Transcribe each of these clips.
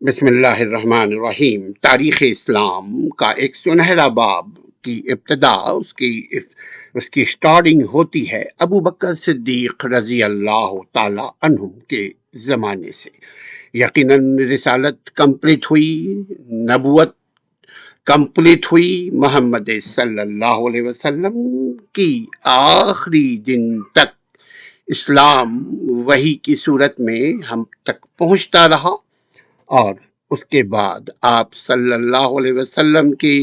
بسم اللہ الرحمن الرحیم۔ تاریخ اسلام کا ایک سنہرا باب کی ابتدا اس کی سٹارٹنگ ہوتی ہے ابو بکر صدیق رضی اللہ تعالی عنہ کے زمانے سے۔ یقیناً رسالت کمپلیٹ ہوئی، نبوت کمپلیٹ ہوئی، محمد صلی اللہ علیہ وسلم کی آخری دن تک اسلام وحی کی صورت میں ہم تک پہنچتا رہا، اور اس کے بعد آپ صلی اللہ علیہ وسلم کے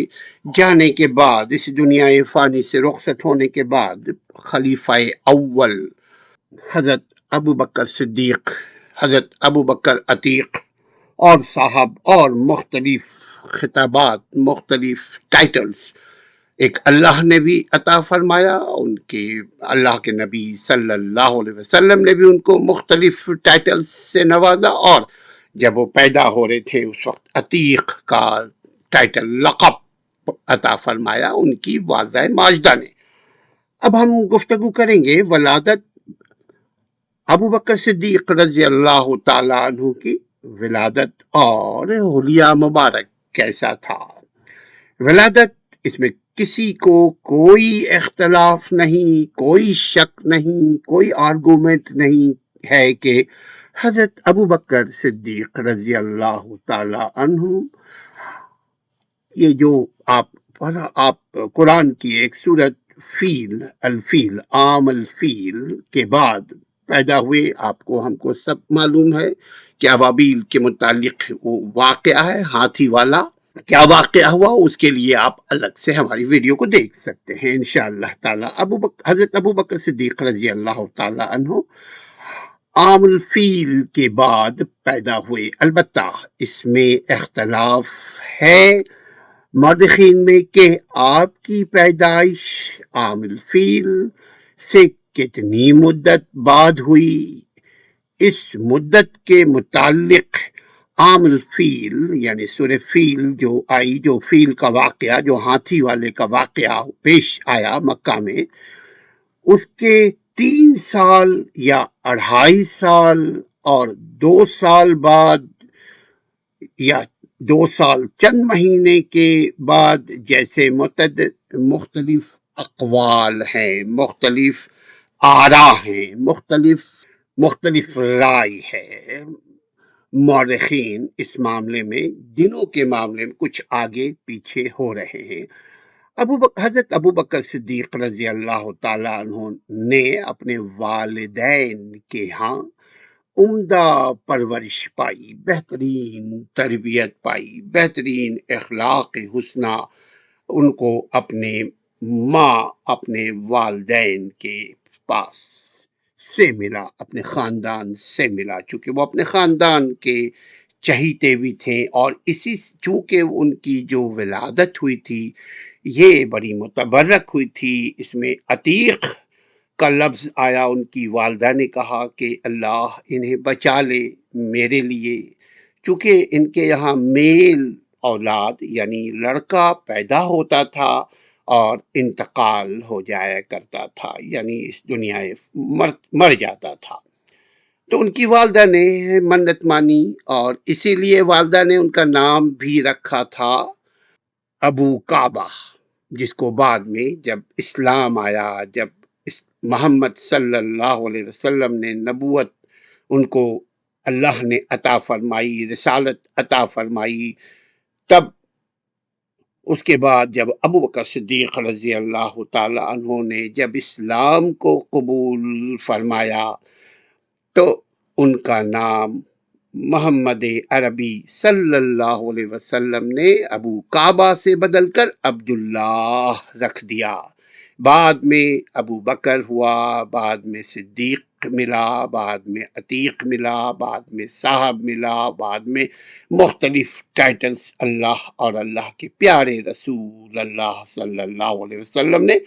جانے کے بعد، اس دنیا فانی سے رخصت ہونے کے بعد، خلیفہ اول حضرت ابو بکر صدیق، حضرت ابو بکر عتیق اور صاحب، اور مختلف خطابات، مختلف ٹائٹلز ایک اللہ نے بھی عطا فرمایا، ان کے اللہ کے نبی صلی اللہ علیہ وسلم نے بھی ان کو مختلف ٹائٹلز سے نوازا، اور جب وہ پیدا ہو رہے تھے اس وقت عتیق کا ٹائٹل، لقب عطا فرمایا ان کی والدہ ماجدہ نے۔ اب ہم گفتگو کریں گے ولادت ابو بکر صدیق رضی اللہ تعالی عنہ کی ولادت اور حلیہ مبارک کیسا تھا۔ ولادت، اس میں کسی کو کوئی اختلاف نہیں، کوئی شک نہیں، کوئی آرگومنٹ نہیں ہے کہ حضرت ابو بکر صدیق رضی اللہ تعالی عنہ، یہ جو آپ قرآن کی ایک سورت فیل، الفیل، عام الفیل کے بعد پیدا ہوئے، آپ کو ہم کو سب معلوم ہے کہ ابابیل کے متعلق وہ واقعہ ہے، ہاتھی والا کیا واقعہ ہوا، اس کے لیے آپ الگ سے ہماری ویڈیو کو دیکھ سکتے ہیں انشاءاللہ تعالی۔ حضرت ابو بکر صدیق رضی اللہ تعالی عنہ عام الفیل کے بعد پیدا ہوئے، البتہ اس میں اختلاف ہے مورخین میں کہ آپ کی پیدائش عام الفیل سے کتنی مدت بعد ہوئی۔ اس مدت کے متعلق عام الفیل یعنی سورہ فیل جو آئی، جو فیل کا واقعہ، جو ہاتھی والے کا واقعہ پیش آیا مکہ میں، اس کے 3 سال یا 2.5 سال اور 2 سال بعد، یا 2 سال چند مہینے کے بعد، جیسے متعدد مختلف اقوال ہیں، مختلف آراء ہیں، مختلف رائے ہے، مورخین اس معاملے میں، دنوں کے معاملے میں کچھ آگے پیچھے ہو رہے ہیں۔ حضرت ابو بکر صدیق رضی اللہ تعالیٰ عنہ نے اپنے والدین کے ہاں عمدہ پرورش پائی، بہترین تربیت پائی، بہترین اخلاق حسنہ ان کو اپنے ماں، اپنے والدین کے پاس سے ملا، اپنے خاندان سے ملا، چونکہ وہ اپنے خاندان کے چہیتے بھی تھے، اور اسی چونکہ ان کی جو ولادت ہوئی تھی یہ بڑی متبرک ہوئی تھی، اس میں عتیق کا لفظ آیا، ان کی والدہ نے کہا کہ اللہ انہیں بچا لے میرے لیے، چونکہ ان کے یہاں میل اولاد یعنی لڑکا پیدا ہوتا تھا اور انتقال ہو جایا کرتا تھا، یعنی اس دنیا مر جاتا تھا۔ تو ان کی والدہ نے منت مانی، اور اسی لیے والدہ نے ان کا نام بھی رکھا تھا ابو کعبہ، جس کو بعد میں جب اسلام آیا، جب محمد صلی اللہ علیہ وسلم نے نبوت ان کو اللہ نے عطا فرمائی، رسالت عطا فرمائی، تب اس کے بعد جب ابو بکر صدیق رضی اللہ تعالی عنہ نے جب اسلام کو قبول فرمایا تو ان کا نام محمد عربی صلی اللہ علیہ وسلم نے ابو کعبہ سے بدل کر عبداللہ رکھ دیا۔ بعد میں ابو بکر ہوا، بعد میں صدیق ملا، بعد میں عتیق ملا، بعد میں صاحب ملا، بعد میں مختلف ٹائٹلز اللہ اور اللہ کے پیارے رسول اللہ صلی اللہ علیہ وسلم نے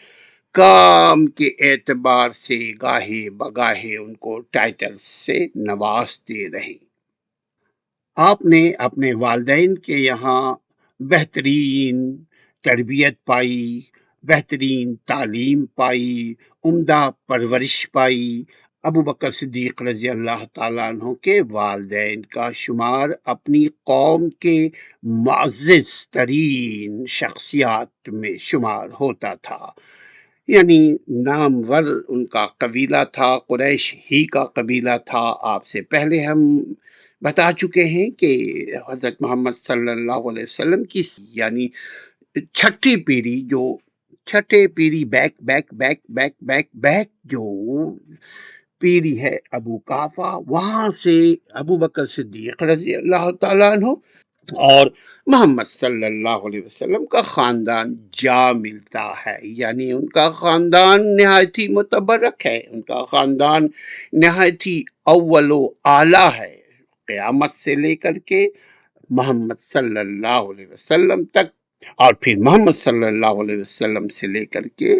کام کے اعتبار سے گاہے بگاہے ان کو ٹائٹلز سے نوازتے رہے۔ آپ نے اپنے والدین کے یہاں بہترین تربیت پائی، بہترین تعلیم پائی، عمدہ پرورش پائی، ابو بکر صدیق رضی اللہ تعالیٰ عنہ کے والدین کا شمار اپنی قوم کے معزز ترین شخصیات میں شمار ہوتا تھا، یعنی نامور ان کا قبیلہ تھا، قریش ہی کا قبیلہ تھا۔ آپ سے پہلے ہم بتا چکے ہیں کہ حضرت محمد صلی اللہ علیہ وسلم کی یعنی چھٹی پیری جو چھٹے پیری بیک جو پیری ہے ابو قحافہ، وہاں سے ابو بکر صدیق رضی اللہ تعالیٰ عنہ اور محمد صلی اللہ علیہ وسلم کا خاندان جا ملتا ہے، یعنی ان کا خاندان نہایت ہی متبرک ہے، ان کا خاندان نہایت ہی اول و اعلیٰ ہے، قیامت سے لے کر کے محمد صلی اللہ علیہ وسلم تک، اور پھر محمد صلی اللہ علیہ وسلم سے لے کر کے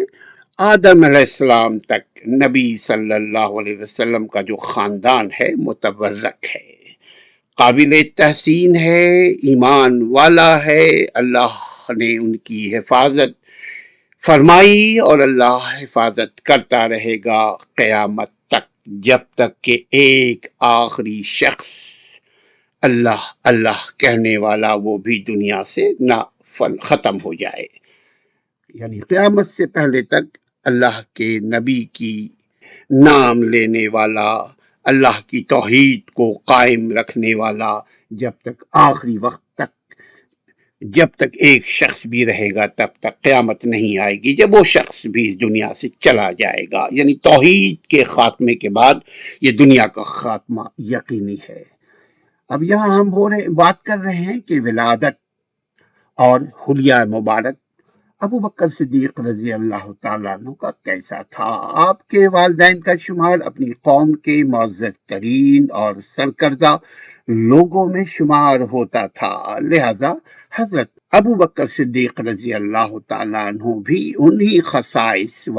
آدم علیہ السلام تک نبی صلی اللہ علیہ وسلم کا جو خاندان ہے متبرک ہے، قابل تحسین ہے، ایمان والا ہے۔ اللہ نے ان کی حفاظت فرمائی اور اللہ حفاظت کرتا رہے گا قیامت تک، جب تک کہ ایک آخری شخص اللہ اللہ کہنے والا وہ بھی دنیا سے نہ ختم ہو جائے، یعنی قیامت سے پہلے تک اللہ کے نبی کی نام لینے والا، اللہ کی توحید کو قائم رکھنے والا، جب تک آخری وقت تک، جب تک ایک شخص بھی رہے گا تب تک قیامت نہیں آئے گی، جب وہ شخص بھی اس دنیا سے چلا جائے گا، یعنی توحید کے خاتمے کے بعد یہ دنیا کا خاتمہ یقینی ہے۔ اب یہاں ہم بات کر رہے ہیں کہ ولادت اور حلیہ مبارک ابو بکر صدیق رضی اللہ تعالیٰ عنہ کا کیسا تھا۔ آپ کے والدین کا شمار اپنی قوم کے معزز ترین اور سرکردہ لوگوں میں شمار ہوتا تھا، لہذا حضرت ابو بکر صدیق رضی اللہ تعالیٰ عنہ بھی انہی خصائص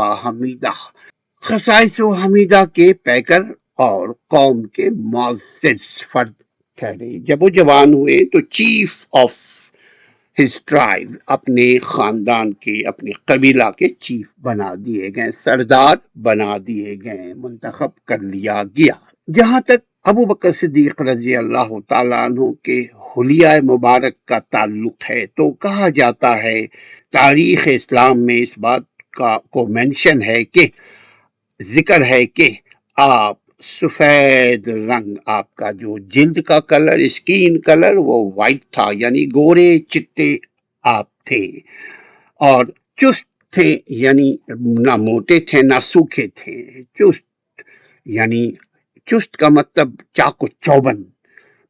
و حمیدہ کے پیکر اور قوم کے معزز فرد ٹھہرے۔ جب وہ جوان ہوئے تو چیف آف ہز ٹرائب، اپنے خاندان کے، اپنے قبیلہ کے چیف بنا دیے گئے، سردار بنا دیے گئے، منتخب کر لیا گیا۔ جہاں تک ابو بکر صدیق رضی اللہ تعالیٰ عنہ کے حلیہ مبارک کا تعلق ہے تو کہا جاتا ہے، تاریخ اسلام میں اس بات کو مینشن ہے کہ ذکر ہے کہ آپ سفید رنگ، آپ کا جو جلد کا کلر، اسکین کلر وہ وائٹ تھا، یعنی گورے چٹے آپ تھے، اور چست تھے، یعنی نہ موٹے تھے نہ سوکھے تھے، چست یعنی چست کا مطلب چاق و چوبند،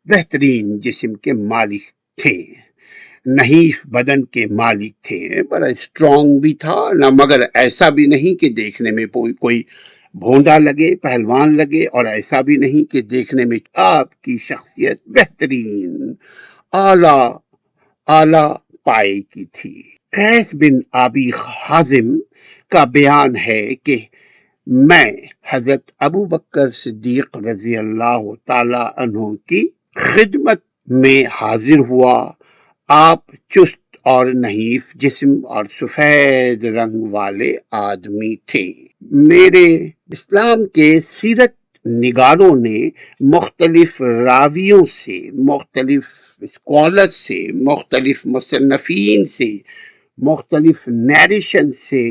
بہترین جسم کے مالک تھے، نحیف بدن کے مالک تھے، بڑا اسٹرانگ بھی تھا نہ، مگر ایسا بھی نہیں کہ دیکھنے میں کوئی بھونڈا لگے، پہلوان لگے، اور ایسا بھی نہیں کہ دیکھنے میں آپ کی شخصیت بہترین اعلی پائے کی تھی۔ قیس بن ابی حازم کا بیان ہے کہ میں حضرت ابو بکر صدیق رضی اللہ تعالی عنہ کی خدمت میں حاضر ہوا، آپ چست اور نحیف جسم اور سفید رنگ والے آدمی تھے۔ میرے اسلام کے سیرت نگاروں نے مختلف راویوں سے، مختلف اسکالر سے، مختلف مصنفین سے، مختلف نیریشن سے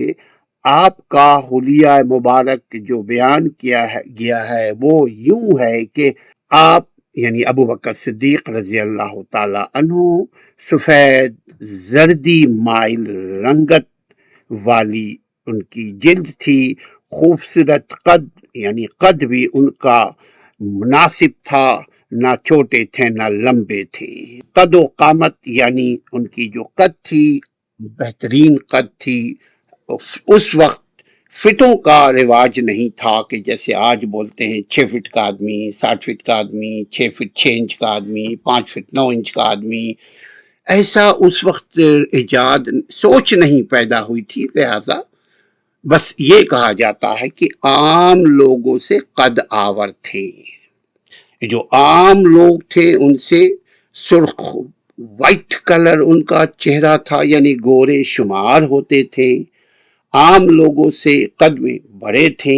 آپ کا حلیہ مبارک جو بیان کیا گیا ہے وہ یوں ہے کہ آپ یعنی ابو بکر صدیق رضی اللہ تعالی عنہ سفید زردی مائل رنگت والی ان کی جلد تھی، خوبصورت قد، یعنی قد بھی ان کا مناسب تھا، نہ چھوٹے تھے نہ لمبے تھے، قد و قامت یعنی ان کی جو قد تھی بہترین قد تھی۔ اس وقت فٹوں کا رواج نہیں تھا کہ جیسے آج بولتے ہیں 6 فٹ کا آدمی، 60 فٹ کا آدمی، 6 فٹ 6 انچ کا آدمی، 5 فٹ 9 انچ کا آدمی، ایسا اس وقت ایجاد سوچ نہیں پیدا ہوئی تھی، لہذا بس یہ کہا جاتا ہے کہ عام لوگوں سے قد آور تھے، جو عام لوگ تھے ان سے سرخ وائٹ کلر ان کا چہرہ تھا، یعنی گورے شمار ہوتے تھے، عام لوگوں سے قد میں بڑے تھے،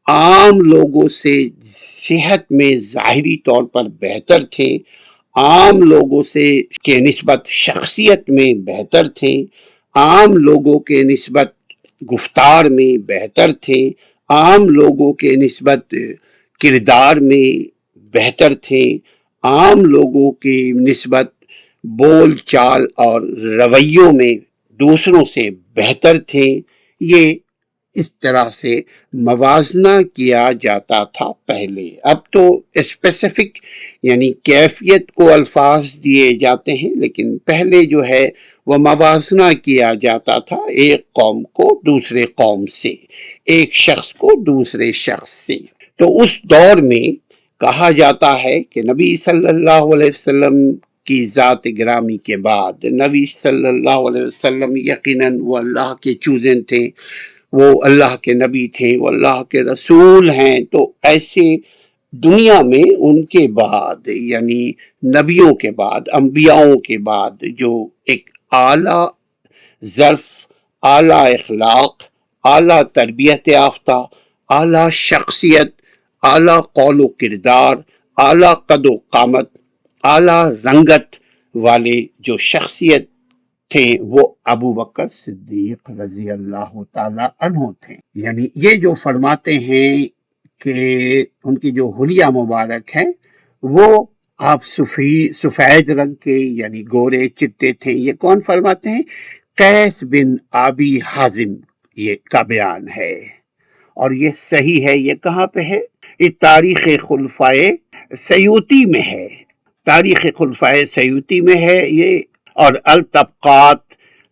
عام لوگوں سے صحت میں ظاہری طور پر بہتر تھے، عام لوگوں سے کے نسبت شخصیت میں بہتر تھے، عام لوگوں کے نسبت گفتار میں بہتر تھے، عام لوگوں کے نسبت کردار میں بہتر تھے، عام لوگوں کے نسبت بول چال اور رویوں میں دوسروں سے بہتر تھے۔ یہ اس طرح سے موازنہ کیا جاتا تھا پہلے۔ اب تو اسپیسیفک یعنی کیفیت کو الفاظ دیے جاتے ہیں، لیکن پہلے جو ہے وہ موازنہ کیا جاتا تھا ایک قوم کو دوسرے قوم سے، ایک شخص کو دوسرے شخص سے۔ تو اس دور میں کہا جاتا ہے کہ نبی صلی اللہ علیہ وسلم کی ذات گرامی کے بعد، نبی صلی اللہ علیہ وسلم یقیناً وہ اللہ کے چوزن تھے، وہ اللہ کے نبی تھے، وہ اللہ کے رسول ہیں، تو ایسے دنیا میں ان کے بعد یعنی نبیوں کے بعد، انبیاؤں کے بعد جو ایک اعلیٰ ظرف، اعلیٰ اخلاق، اعلیٰ تربیت یافتہ، اعلیٰ شخصیت، اعلیٰ قول و کردار، اعلیٰ قد و قامت، اعلیٰ رنگت والے جو شخصیت تھے وہ ابو بکر صدیق رضی اللہ تعالی عنہ تھے۔ یعنی یہ جو فرماتے ہیں کہ ان کی جو حلیہ مبارک ہے وہ آپ سفید رنگ کے یعنی گورے چٹے تھے، یہ کون فرماتے ہیں؟ قیس بن ابی حازم یہ کا بیان ہے، اور یہ صحیح ہے۔ یہ کہاں پہ ہے؟ یہ تاریخ خلفائے سیوطی میں ہے، تاریخ خلفائے سیوطی میں ہے یہ، اور الطبقات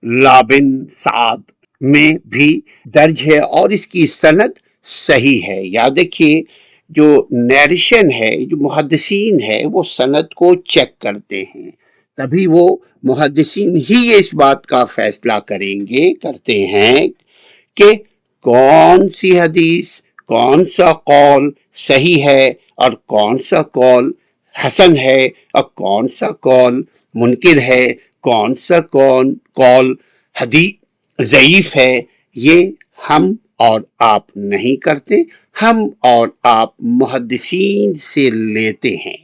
لابن سعد میں بھی درج ہے، اور اس کی سند صحیح ہے۔ یاد رکھیے جو نیریشن ہے، جو محدثین ہے وہ سند کو چیک کرتے ہیں، تبھی وہ محدثین ہی اس بات کا فیصلہ کرتے ہیں کہ کون سی حدیث، کون سا قول صحیح ہے اور کون سا قول حسن ہے اور کون سا قول منکر ہے، کون سا قول حدیث ضعیف ہے۔ یہ ہم اور آپ نہیں کرتے، ہم اور آپ محدثین سے لیتے ہیں۔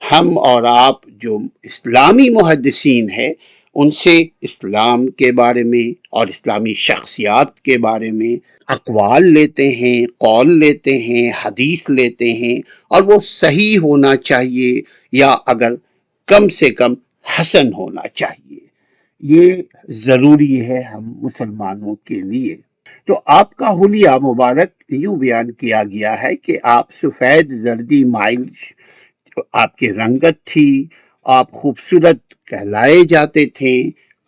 ہم اور آپ جو اسلامی محدثین ہیں ان سے اسلام کے بارے میں اور اسلامی شخصیات کے بارے میں اقوال لیتے ہیں، قول لیتے ہیں، حدیث لیتے ہیں، اور وہ صحیح ہونا چاہیے یا اگر کم سے کم حسن ہونا چاہیے۔ یہ ضروری ہے ہم مسلمانوں کے لیے۔ تو آپ کا حلیہ مبارک یوں بیان کیا گیا ہے کہ آپ سفید زردی مائل آپ کی رنگت تھی، آپ خوبصورت کہلائے جاتے تھے،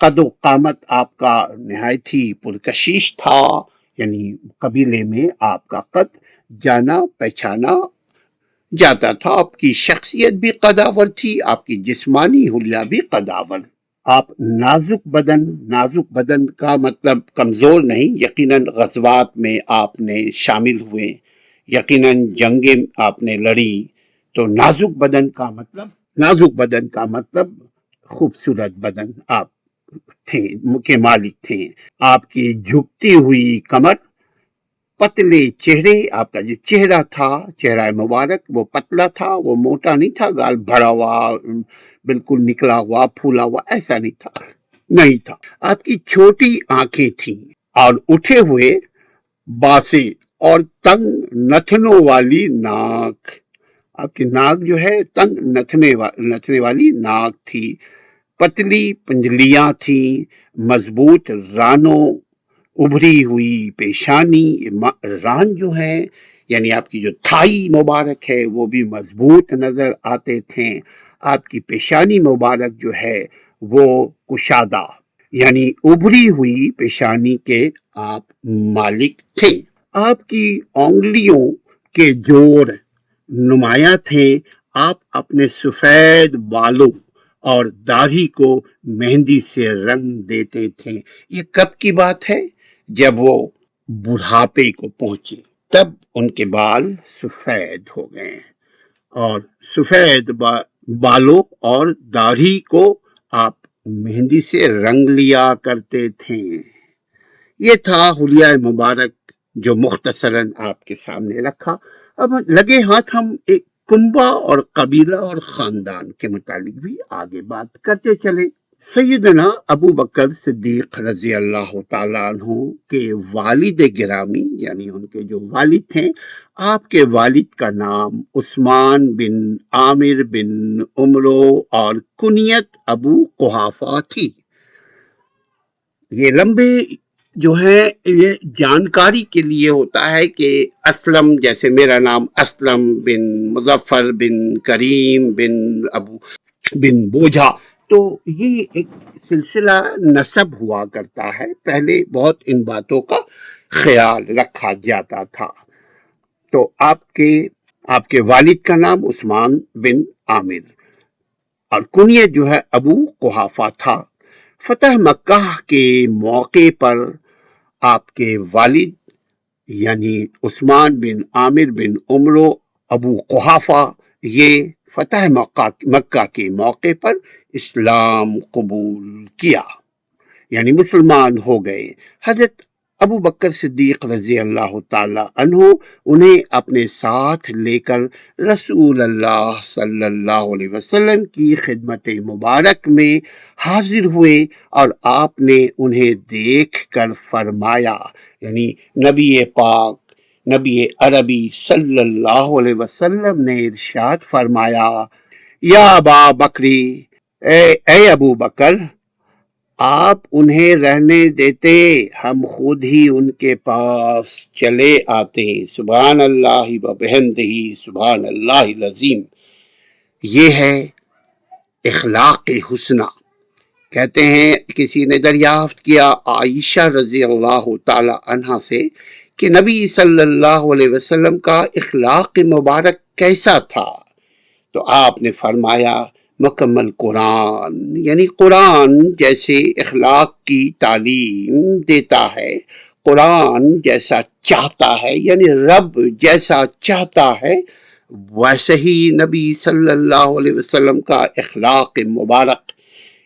قد و قامت آپ کا نہایت ہی پرکشش تھا، یعنی قبیلے میں آپ کا قد جانا پہچانا جاتا تھا، آپ کی شخصیت بھی قداور تھی، آپ کی جسمانی حلیہ بھی قداور۔ آپ نازک بدن کا مطلب کمزور نہیں، یقیناً غزوات میں آپ نے شامل ہوئے، یقیناً جنگیں آپ نے لڑی، تو نازک بدن کا مطلب خوبصورت بدن آپ تھے، کے مالک تھے۔ آپ کی جھکتی ہوئی کمر، پتلے چہرے، آپ کا جو چہرہ تھا، چہرہ مبارک وہ پتلا تھا، وہ موٹا نہیں تھا، گال بھرا ہوا بالکل نکلا ہوا پھولا ہوا ایسا نہیں تھا۔ آپ کی چھوٹی آنکھیں تھیں اور اٹھے ہوئے باسے اور تنگ نتنوں والی ناک، آپ کی ناک جو ہے تنگ نتنے والی ناک تھی، پتلی پنجلیاں تھیں، مضبوط رانوں، ابھری ہوئی پیشانی، ران جو ہے یعنی آپ کی جو تھائی مبارک ہے وہ بھی مضبوط نظر آتے تھے، آپ کی پیشانی مبارک جو ہے وہ کشادہ یعنی ابھری ہوئی پیشانی کے آپ مالک تھے۔ آپ کی انگلیوں کے جوڑ نمایاں تھے، آپ اپنے سفید بالوں اور داڑھی کو مہندی سے رنگ دیتے تھے۔ یہ کب کی بات ہے؟ جب وہ بڑھاپے کو پہنچے تب ان کے بال سفید ہو گئے، اور سفید بالوں اور داڑھی کو آپ مہندی سے رنگ لیا کرتے تھے۔ یہ تھا حلیہ مبارک جو مختصراً آپ کے سامنے رکھا۔ اب لگے ہاتھ ہم ایک کنبہ اور قبیلہ اور خاندان کے متعلق بھی آگے بات کرتے چلے۔ سیدنا ابو بکر صدیق رضی اللہ تعالیٰ عنہ کے والد گرامی، یعنی ان کے جو والد تھے، آپ کے والد کا نام عثمان بن عامر بن عمرو اور کنیت ابو قحافہ تھی۔ یہ لمبے جو ہے یہ جانکاری کے لیے ہوتا ہے کہ اسلم، جیسے میرا نام اسلم بن مظفر بن کریم بن ابو بن بوجھا، تو یہ ایک سلسلہ نسب ہوا کرتا ہے۔ پہلے بہت ان باتوں کا خیال رکھا جاتا تھا۔ تو آپ کے والد کا نام عثمان بن عامر اور کنیت جو ہے ابو قحافہ تھا۔ فتح مکہ کے موقع پر آپ کے والد یعنی عثمان بن عامر بن عمرو ابو قحافہ یہ فتح مکہ کے موقع پر اسلام قبول کیا، یعنی مسلمان ہو گئے۔ حضرت ابو بکر صدیق رضی اللہ تعالی عنہ انہیں اپنے ساتھ لے کر رسول اللہ صلی اللہ علیہ وسلم کی خدمت مبارک میں حاضر ہوئے، اور آپ نے انہیں دیکھ کر فرمایا، یعنی نبی پاک نبی عربی صلی اللہ علیہ وسلم نے ارشاد فرمایا، یا ابا بکری، اے ابو بکر، آپ انہیں رہنے دیتے، ہم خود ہی ان کے پاس چلے آتے۔ سبحان اللہ و بحمدہ، سبحان اللہ العظیم۔ یہ ہے اخلاق حسنہ۔ کہتے ہیں کسی نے دریافت کیا عائشہ رضی اللہ تعالی عنہا سے کہ نبی صلی اللہ علیہ وسلم کا اخلاق مبارک کیسا تھا؟ تو آپ نے فرمایا مکمل قرآن، یعنی قرآن جیسے اخلاق کی تعلیم دیتا ہے، قرآن جیسا چاہتا ہے، یعنی رب جیسا چاہتا ہے، ویسے ہی نبی صلی اللہ علیہ وسلم کا اخلاق مبارک،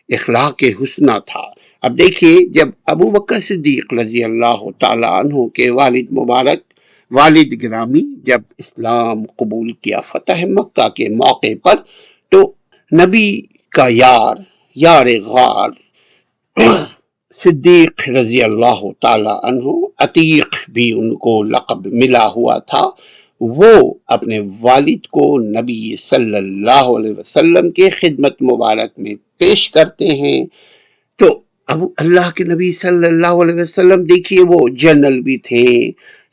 اخلاق حسنہ تھا۔ اب دیکھیے، جب ابو بکر صدیق رضی اللہ تعالیٰ عنہ کے والد مبارک، والد گرامی جب اسلام قبول کیا فتح مکہ کے موقع پر، تو نبی کا یار غار صدیق رضی اللہ تعالی عنہ، عتیق بھی ان کو لقب ملا ہوا تھا، وہ اپنے والد کو نبی صلی اللہ علیہ وسلم کے خدمت مبارک میں پیش کرتے ہیں۔ تو ابو اللہ کے نبی صلی اللہ علیہ وسلم دیکھیے، وہ جنرل بھی تھے،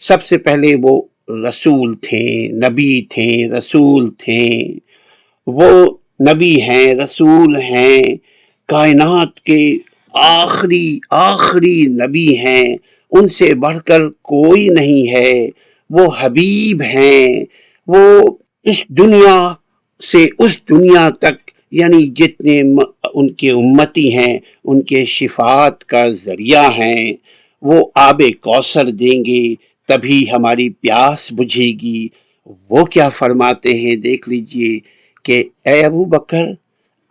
سب سے پہلے وہ رسول تھے، نبی تھے، رسول تھے، وہ نبی ہیں، رسول ہیں، کائنات کے آخری نبی ہیں، ان سے بڑھ کر کوئی نہیں ہے، وہ حبیب ہیں، وہ اس دنیا سے اس دنیا تک، یعنی جتنے ان کے امتی ہیں ان کے شفاعت کا ذریعہ ہیں، وہ آب کوثر دیں گے تبھی ہماری پیاس بجھے گی۔ وہ کیا فرماتے ہیں دیکھ لیجئے کہ اے ابو بکر،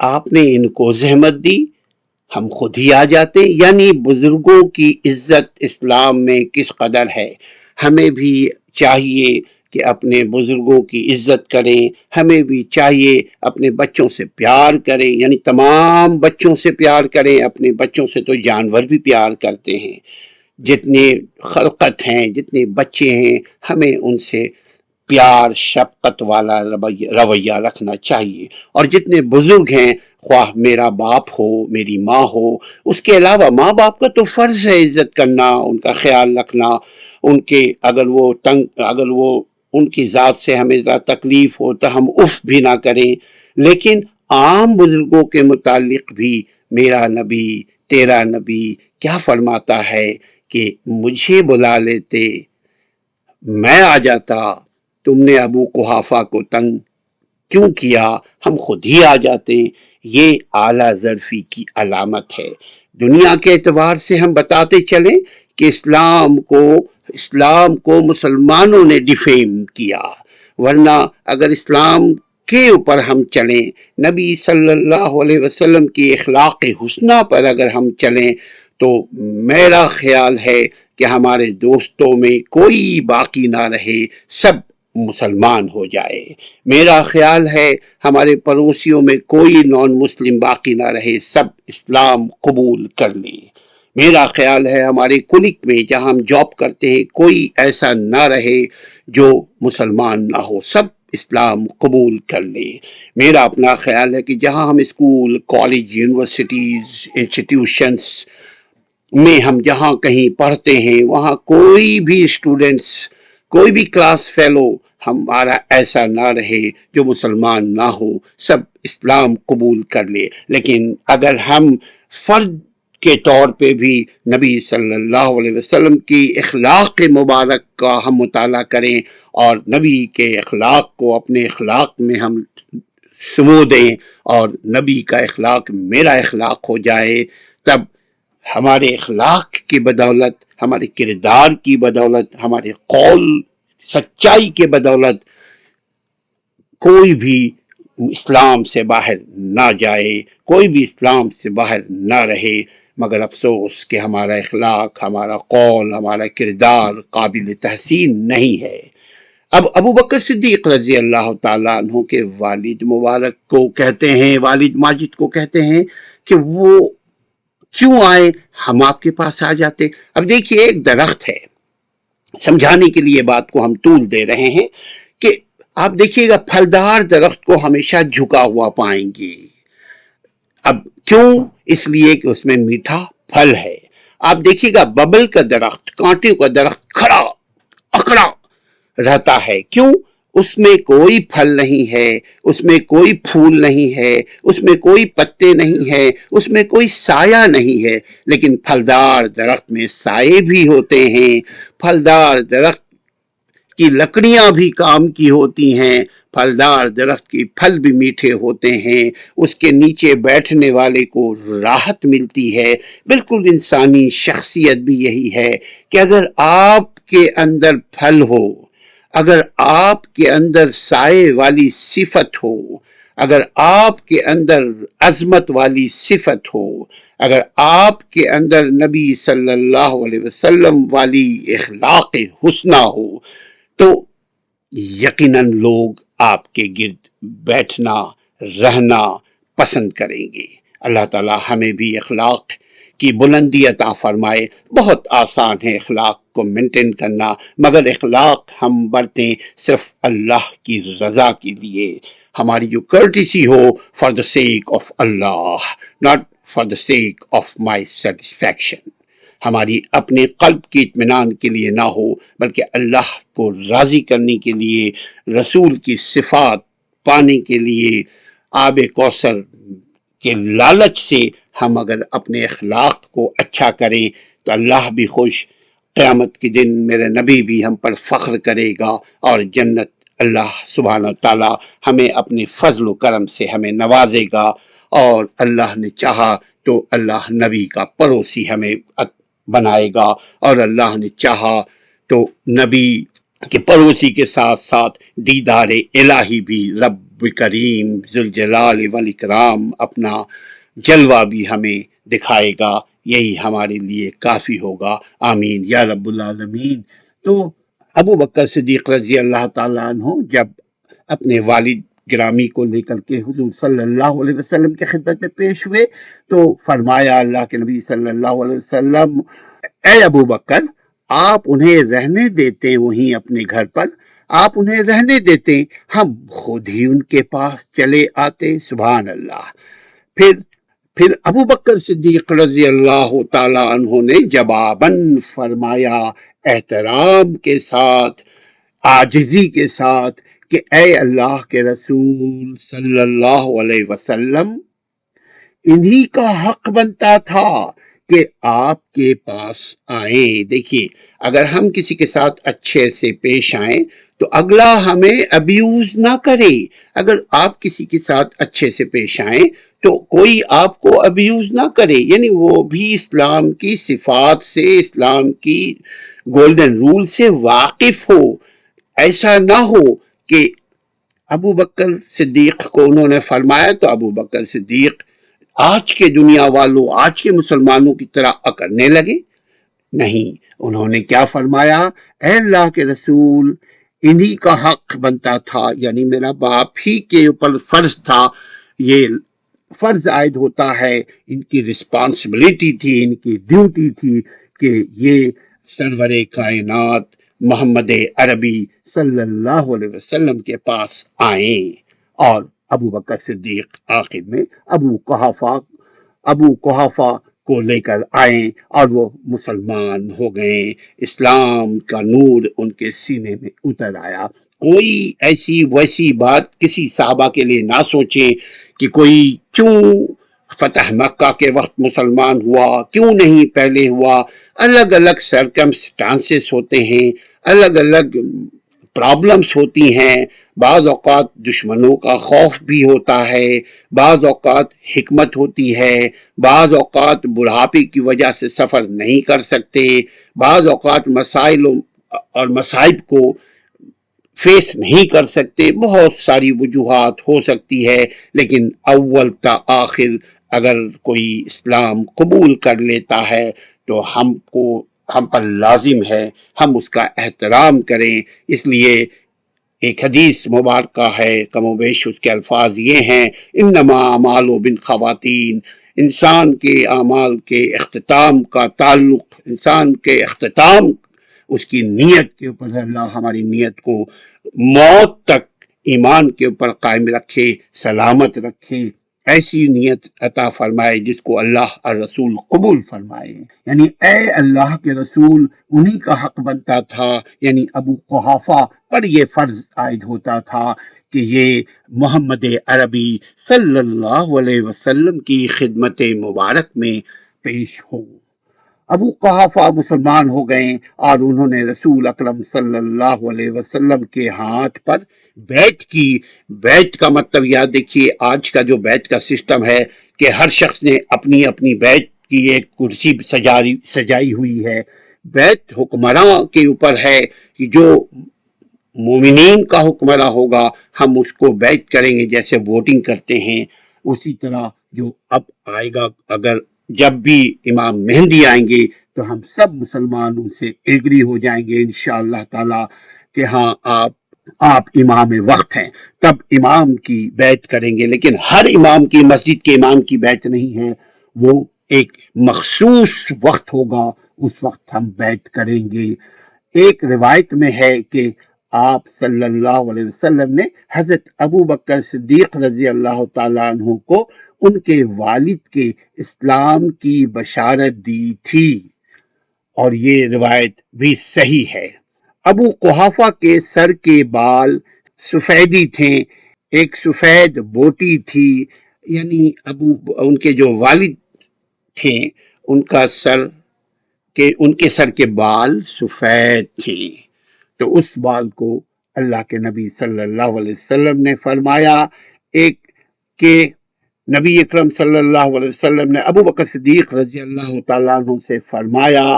آپ نے ان کو زحمت دی، ہم خود ہی آ جاتے۔ یعنی بزرگوں کی عزت اسلام میں کس قدر ہے، ہمیں بھی چاہیے کہ اپنے بزرگوں کی عزت کریں، ہمیں بھی چاہیے اپنے بچوں سے پیار کریں، یعنی تمام بچوں سے پیار کریں، اپنے بچوں سے تو جانور بھی پیار کرتے ہیں، جتنے خلقت ہیں، جتنے بچے ہیں، ہمیں ان سے پیار شفقت والا رویہ رکھنا چاہیے۔ اور جتنے بزرگ ہیں، خواہ میرا باپ ہو، میری ماں ہو، اس کے علاوہ ماں باپ کا تو فرض ہے عزت کرنا، ان کا خیال رکھنا، ان کے اگر وہ ان کی ذات سے ہمیں تکلیف ہو تو ہم اف بھی نہ کریں۔ لیکن عام بزرگوں کے متعلق بھی میرا نبی، تیرا نبی کیا فرماتا ہے کہ مجھے بلا لیتے، میں آ جاتا، تم نے ابو قحافہ کو تنگ کیوں کیا، ہم خود ہی آ جاتے۔ یہ اعلیٰ ظرفی کی علامت ہے۔ دنیا کے اعتبار سے ہم بتاتے چلیں کہ اسلام کو مسلمانوں نے ڈیفیم کیا، ورنہ اگر اسلام کے اوپر ہم چلیں، نبی صلی اللہ علیہ وسلم کی اخلاق حسنہ پر اگر ہم چلیں، تو میرا خیال ہے کہ کہ ہمارے دوستوں میں کوئی باقی نہ رہے، سب مسلمان ہو جائے۔ میرا خیال ہے ہمارے پڑوسیوں میں کوئی نان مسلم باقی نہ رہے، سب اسلام قبول کر لیں۔ میرا خیال ہے ہمارے کلک میں جہاں ہم جاب کرتے ہیں کوئی ایسا نہ رہے جو مسلمان نہ ہو، سب اسلام قبول کر لے۔ میرا اپنا خیال ہے کہ جہاں ہم اسکول، کالج، یونیورسٹیز، انسٹیٹیوشنز میں ہم جہاں کہیں پڑھتے ہیں وہاں کوئی بھی اسٹوڈنٹس، کوئی بھی کلاس فیلو ہمارا ایسا نہ رہے جو مسلمان نہ ہو، سب اسلام قبول کر لے۔ لیکن اگر ہم فرد کے طور پہ بھی نبی صلی اللہ علیہ وسلم کی اخلاق مبارک کا ہم مطالعہ کریں اور نبی کے اخلاق کو اپنے اخلاق میں ہم سمو دیں اور نبی کا اخلاق میرا اخلاق ہو جائے، تب ہمارے اخلاق کی بدولت، ہمارے کردار کی بدولت، ہمارے قول سچائی کے بدولت کوئی بھی اسلام سے باہر نہ جائے، کوئی بھی اسلام سے باہر نہ رہے۔ مگر افسوس کہ ہمارا اخلاق، ہمارا قول، ہمارا کردار قابل تحسین نہیں ہے۔ اب ابو بکر صدیق رضی اللہ تعالیٰ عنہ کے والد مبارک کو کہتے ہیں، والد ماجد کو کہتے ہیں کہ وہ کیوں آئے، ہم آپ کے پاس آ جاتے۔ اب دیکھیے ایک درخت ہے، سمجھانے کے لیے بات کو ہم طول دے رہے ہیں کہ آپ دیکھیے گا پھلدار درخت کو ہمیشہ جھکا ہوا پائیں گے۔ اب کیوں؟ اس لیے کہ اس میں میٹھا پھل ہے۔ آپ دیکھیے گا ببل کا درخت، کانٹے کا درخت کھڑا اکڑا رہتا ہے، کیوں؟ اس میں کوئی پھل نہیں ہے، اس میں کوئی پھول نہیں ہے، اس میں کوئی پتے نہیں ہے، اس میں کوئی سایہ نہیں ہے۔ لیکن پھلدار درخت میں سائے بھی ہوتے ہیں، پھلدار درخت کی لکڑیاں بھی کام کی ہوتی ہیں، پھلدار درخت کی پھل بھی میٹھے ہوتے ہیں، اس کے نیچے بیٹھنے والے کو راحت ملتی ہے۔ بالکل انسانی شخصیت بھی یہی ہے کہ اگر آپ کے اندر پھل ہو، اگر آپ کے اندر سائے والی صفت ہو، اگر آپ کے اندر عظمت والی صفت ہو، اگر آپ کے اندر نبی صلی اللہ علیہ وسلم والی اخلاق حسنہ ہو، تو یقیناً لوگ آپ کے گرد بیٹھنا، رہنا پسند کریں گے۔ اللہ تعالی ہمیں بھی اخلاق کی بلندی عطا فرمائے۔ بہت آسان ہے اخلاق کو مینٹین کرنا، مگر اخلاق ہم برتیں صرف اللہ کی رضا کے لیے۔ ہماری جو کرٹیسی ہو for the sake of Allah, not for the sake of my satisfaction, ہماری اپنے قلب کے اطمینان کے لیے نہ ہو بلکہ اللہ کو راضی کرنے کے لیے، رسول کی صفات پانے کے لیے، آب کوثر کے لالچ سے ہم اگر اپنے اخلاق کو اچھا کریں تو اللہ بھی خوش، قیامت کے دن میرے نبی بھی ہم پر فخر کرے گا، اور جنت اللہ سبحانہ تعالی ہمیں اپنے فضل و کرم سے ہمیں نوازے گا، اور اللہ نے چاہا تو اللہ نبی کا پڑوسی ہمیں بنائے گا، اور اللہ نے چاہا تو نبی کے پڑوسی کے ساتھ ساتھ دیدار الہی بھی رب کریم ذوالجلال والاکرام اپنا جلوہ بھی ہمیں دکھائے گا۔ یہی ہمارے لیے کافی ہوگا، آمین یا رب العالمین۔ تو ابو بکر صدیق رضی اللہ تعالیٰ عنہ جب اپنے والد گرامی کو لے کر کے حضور صلی اللہ علیہ وسلم کے خدمت میں پیش ہوئے تو فرمایا اللہ کے نبی صلی اللہ علیہ وسلم، اے ابو بکر، آپ انہیں رہنے دیتے وہیں اپنے گھر پر، آپ انہیں رہنے دیتے، ہم خود ہی ان کے پاس چلے آتے۔ سبحان اللہ۔ پھر ابو بکر صدیق رضی اللہ تعالی عنہ نے جواباً فرمایا احترام کے ساتھ، عاجزی کے ساتھ، کہ اے اللہ کے رسول صلی اللہ علیہ وسلم، انہی کا حق بنتا تھا کہ آپ کے پاس آئیں۔ دیکھیے اگر ہم کسی کے ساتھ اچھے سے پیش آئیں تو اگلا ہمیں ابیوز نہ کرے۔ اگر آپ کسی کے ساتھ اچھے سے پیش آئیں تو کوئی آپ کو ابیوز نہ کرے، یعنی وہ بھی اسلام کی صفات سے، اسلام کی گولڈن رول سے واقف ہو۔ ایسا نہ ہو کہ ابو بکر صدیق کو انہوں نے فرمایا تو ابو بکر صدیق آج کے دنیا والوں، آج کے مسلمانوں کی طرح اکڑنے لگے، نہیں، انہوں نے کیا فرمایا، اے اللہ کے رسول، انہی کا حق بنتا تھا، یعنی میرا باپ ہی کے اوپر فرض تھا، یہ فرض عائد ہوتا ہے، ان کی رسپانسبلٹی تھی، ان کی ڈیوٹی تھی کہ یہ سرور کائنات محمد عربی صلی اللہ علیہ وسلم کے پاس آئیں، اور ابو بکر صدیق آخر میں ابو قحافہ کو لے کر آئیں اور وہ مسلمان ہو گئے، اسلام کا نور ان کے سینے میں اتر آیا۔ کوئی ایسی ویسی بات کسی صحابہ کے لیے نہ سوچیں کہ کوئی کیوں فتح مکہ کے وقت مسلمان ہوا، کیوں نہیں پہلے ہوا۔ الگ الگ سرکمسٹانسز ہوتے ہیں، الگ الگ پرابلمس ہوتی ہیں، بعض اوقات دشمنوں کا خوف بھی ہوتا ہے، بعض اوقات حکمت ہوتی ہے، بعض اوقات بڑھاپے کی وجہ سے سفر نہیں کر سکتے، بعض اوقات مسائل اور مصائب کو فیس نہیں کر سکتے، بہت ساری وجوہات ہو سکتی ہے، لیکن اول تا آخر اگر کوئی اسلام قبول کر لیتا ہے تو ہم پر لازم ہے ہم اس کا احترام کریں۔ اس لیے ایک حدیث مبارکہ ہے، کم و بیش اس کے الفاظ یہ ہیں، انما اعمال بالخواتین، انسان کے اعمال کے اختتام کا تعلق، انسان کے اختتام اس کی نیت کے اوپر ہے۔ اللہ ہماری نیت کو موت تک ایمان کے اوپر قائم رکھے، سلامت رکھے، ایسی نیت عطا فرمائے جس کو اللہ اور رسول قبول فرمائے۔ یعنی اے اللہ کے رسول، انہی کا حق بنتا تھا، یعنی ابو قحافہ پر یہ فرض عائد ہوتا تھا کہ یہ محمد عربی صلی اللہ علیہ وسلم کی خدمت مبارک میں پیش ہوں۔ ابو قحافہ مسلمان ہو گئے اور انہوں نے رسول اکرم صلی اللہ علیہ وسلم کے ہاتھ پر بیعت کی۔ بیعت کا مطلب یاد دیکھیے، آج کا جو بیعت کا سسٹم ہے کہ ہر شخص نے اپنی اپنی بیعت کی ایک کرسی سجائی ہوئی ہے۔ بیعت حکمراں کے اوپر ہے کہ جو مومنین کا حکمراں ہوگا ہم اس کو بیعت کریں گے، جیسے ووٹنگ کرتے ہیں اسی طرح جو اب آئے گا، اگر جب بھی امام مہدی آئیں گے تو ہم سب مسلمان ان سے ایگری ہو جائیں گے انشاءاللہ تعالی کہ ہاں آپ امام وقت ہیں، تب امام کی بیعت کریں گے۔ لیکن ہر امام کی، مسجد کے امام کی بیعت نہیں ہے، وہ ایک مخصوص وقت ہوگا، اس وقت ہم بیعت کریں گے۔ ایک روایت میں ہے کہ آپ صلی اللہ علیہ وسلم نے حضرت ابو بکر صدیق رضی اللہ تعالیٰ عنہ کو ان کے والد کے اسلام کی بشارت دی تھی، اور یہ روایت بھی صحیح ہے۔ ابو قحافہ کے سر کے بال سفیدی تھے، ایک سفید بوٹی تھی، یعنی ان کے جو والد تھے ان کے سر کے بال سفید تھے، تو اس بال کو اللہ کے نبی صلی اللہ علیہ وسلم نے فرمایا کہ نبی اکرم صلی اللہ علیہ وسلم نے ابو بکر صدیق رضی اللہ تعالیٰ عنہ سے فرمایا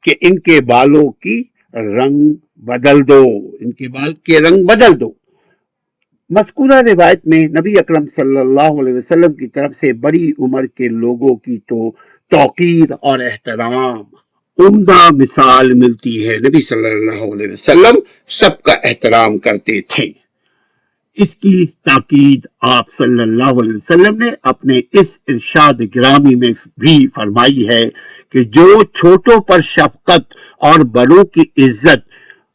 کہ ان کے بالوں کی رنگ بدل دو، ان کے بال کے رنگ بدل دو۔ مذکورہ روایت میں نبی اکرم صلی اللہ علیہ وسلم کی طرف سے بڑی عمر کے لوگوں کی تو توقیر اور احترام عمدہ مثال ملتی ہے۔ نبی صلی اللہ علیہ وسلم سب کا احترام کرتے تھے۔ اس کی تاکید آپ صلی اللہ علیہ وسلم نے اپنے اس ارشاد گرامی میں بھی فرمائی ہے کہ جو چھوٹوں پر شفقت اور بڑوں کی عزت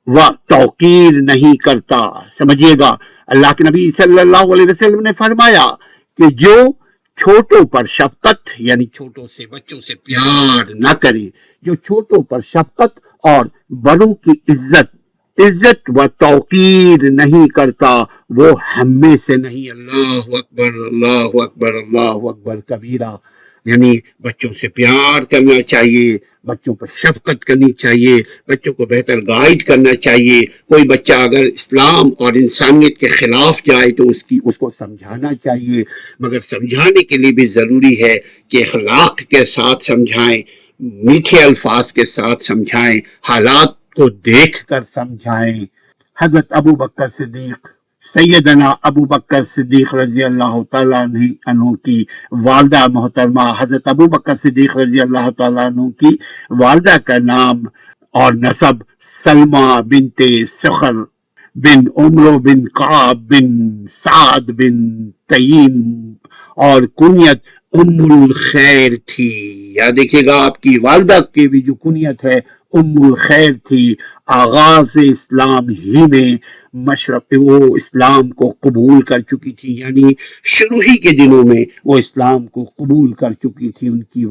و توقیر نہیں کرتا، سمجھیے گا، اللہ کے نبی صلی اللہ علیہ وسلم نے فرمایا کہ جو چھوٹوں پر شفقت، یعنی چھوٹوں سے، بچوں سے پیار نہ کرے، جو چھوٹوں پر شفقت اور بڑوں کی عزت و توقیر نہیں کرتا، وہ ہم میں سے نہیں۔ اللہ اکبر، اللہ اکبر، اللہ اکبر کبیرہ۔ یعنی بچوں سے پیار کرنا چاہیے، بچوں پر شفقت کرنی چاہیے، بچوں کو بہتر گائیڈ کرنا چاہیے۔ کوئی بچہ اگر اسلام اور انسانیت کے خلاف جائے تو اس کو سمجھانا چاہیے، مگر سمجھانے کے لیے بھی ضروری ہے کہ اخلاق کے ساتھ سمجھائیں، میٹھے الفاظ کے ساتھ سمجھائیں، حالات کو دیکھ کر سمجھائیں۔ حضرت ابو بکر صدیق سیدنا ابو بکر صدیق رضی اللہ تعالیٰ عنہ کی والدہ محترمہ حضرت ابو بکر صدیق رضی اللہ تعالیٰ عنہ کی والدہ کا نام اور نسب سلمہ بنت سخر بن عمرو بن قعب بن سعد بن تیم اور کنیت ام الخیر تھی. یا دیکھیے گا آپ کی والدہ کی بھی جو کنیت ہے ام الخیر تھی. آغاز اسلام ہی میں مشرق وہ اسلام کو قبول کر چکی تھی، یعنی شروع ہی کے دنوں میں وہ اسلام کو قبول کر چکی تھی ان کی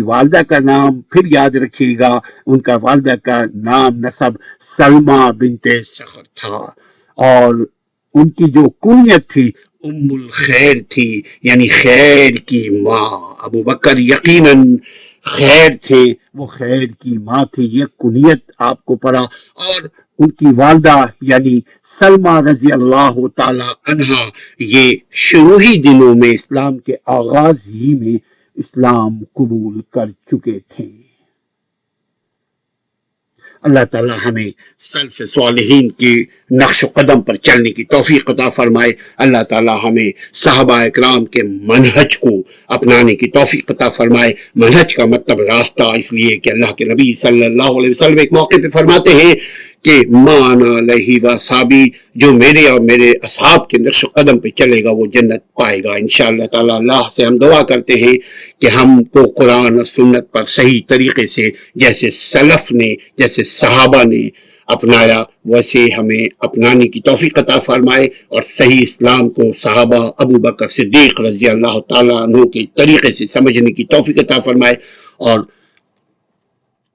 والدہ کا نام پھر یاد رکھیے گا، ان کا والدہ کا نام نسب سلمہ بنت سخر تھا اور ان کی جو کنیت تھی ام الخیر تھی، یعنی خیر کی ماں. ابو بکر یقیناً خیر تھے، وہ خیر کی ماں تھی، یہ کنیت آپ کو پڑا. اور ان کی والدہ یعنی سلمہ رضی اللہ تعالی عنہا یہ شروع ہی دنوں میں اسلام کے آغاز ہی میں اسلام قبول کر چکے تھے. اللہ تعالی ہمیں سلف صالحین کی نقش و قدم پر چلنے کی توفیق عطا فرمائے. اللہ تعالی ہمیں صحابہ اکرام کے منہج کو اپنانے کی توفیق عطا فرمائے. منہج کا مطلب راستہ، اس لیے کہ اللہ کے نبی صلی اللہ علیہ وسلم ایک موقع پہ فرماتے ہیں کہ مان علیہ وصحابی، جو میرے اور میرے اصحاب کے نقش و قدم پہ چلے گا وہ جنت پائے گا انشاءاللہ تعالی. اللہ سے ہم دعا کرتے ہیں کہ ہم کو قرآن اور سنت پر صحیح طریقے سے جیسے سلف نے، جیسے صحابہ نے اپنایا ویسے ہمیں اپنانے کی توفیق عطا فرمائے اور صحیح اسلام کو صحابہ ابو بکر صدیق رضی اللہ تعالیٰ عنہ کے طریقے سے سمجھنے کی توفیق عطا فرمائے اور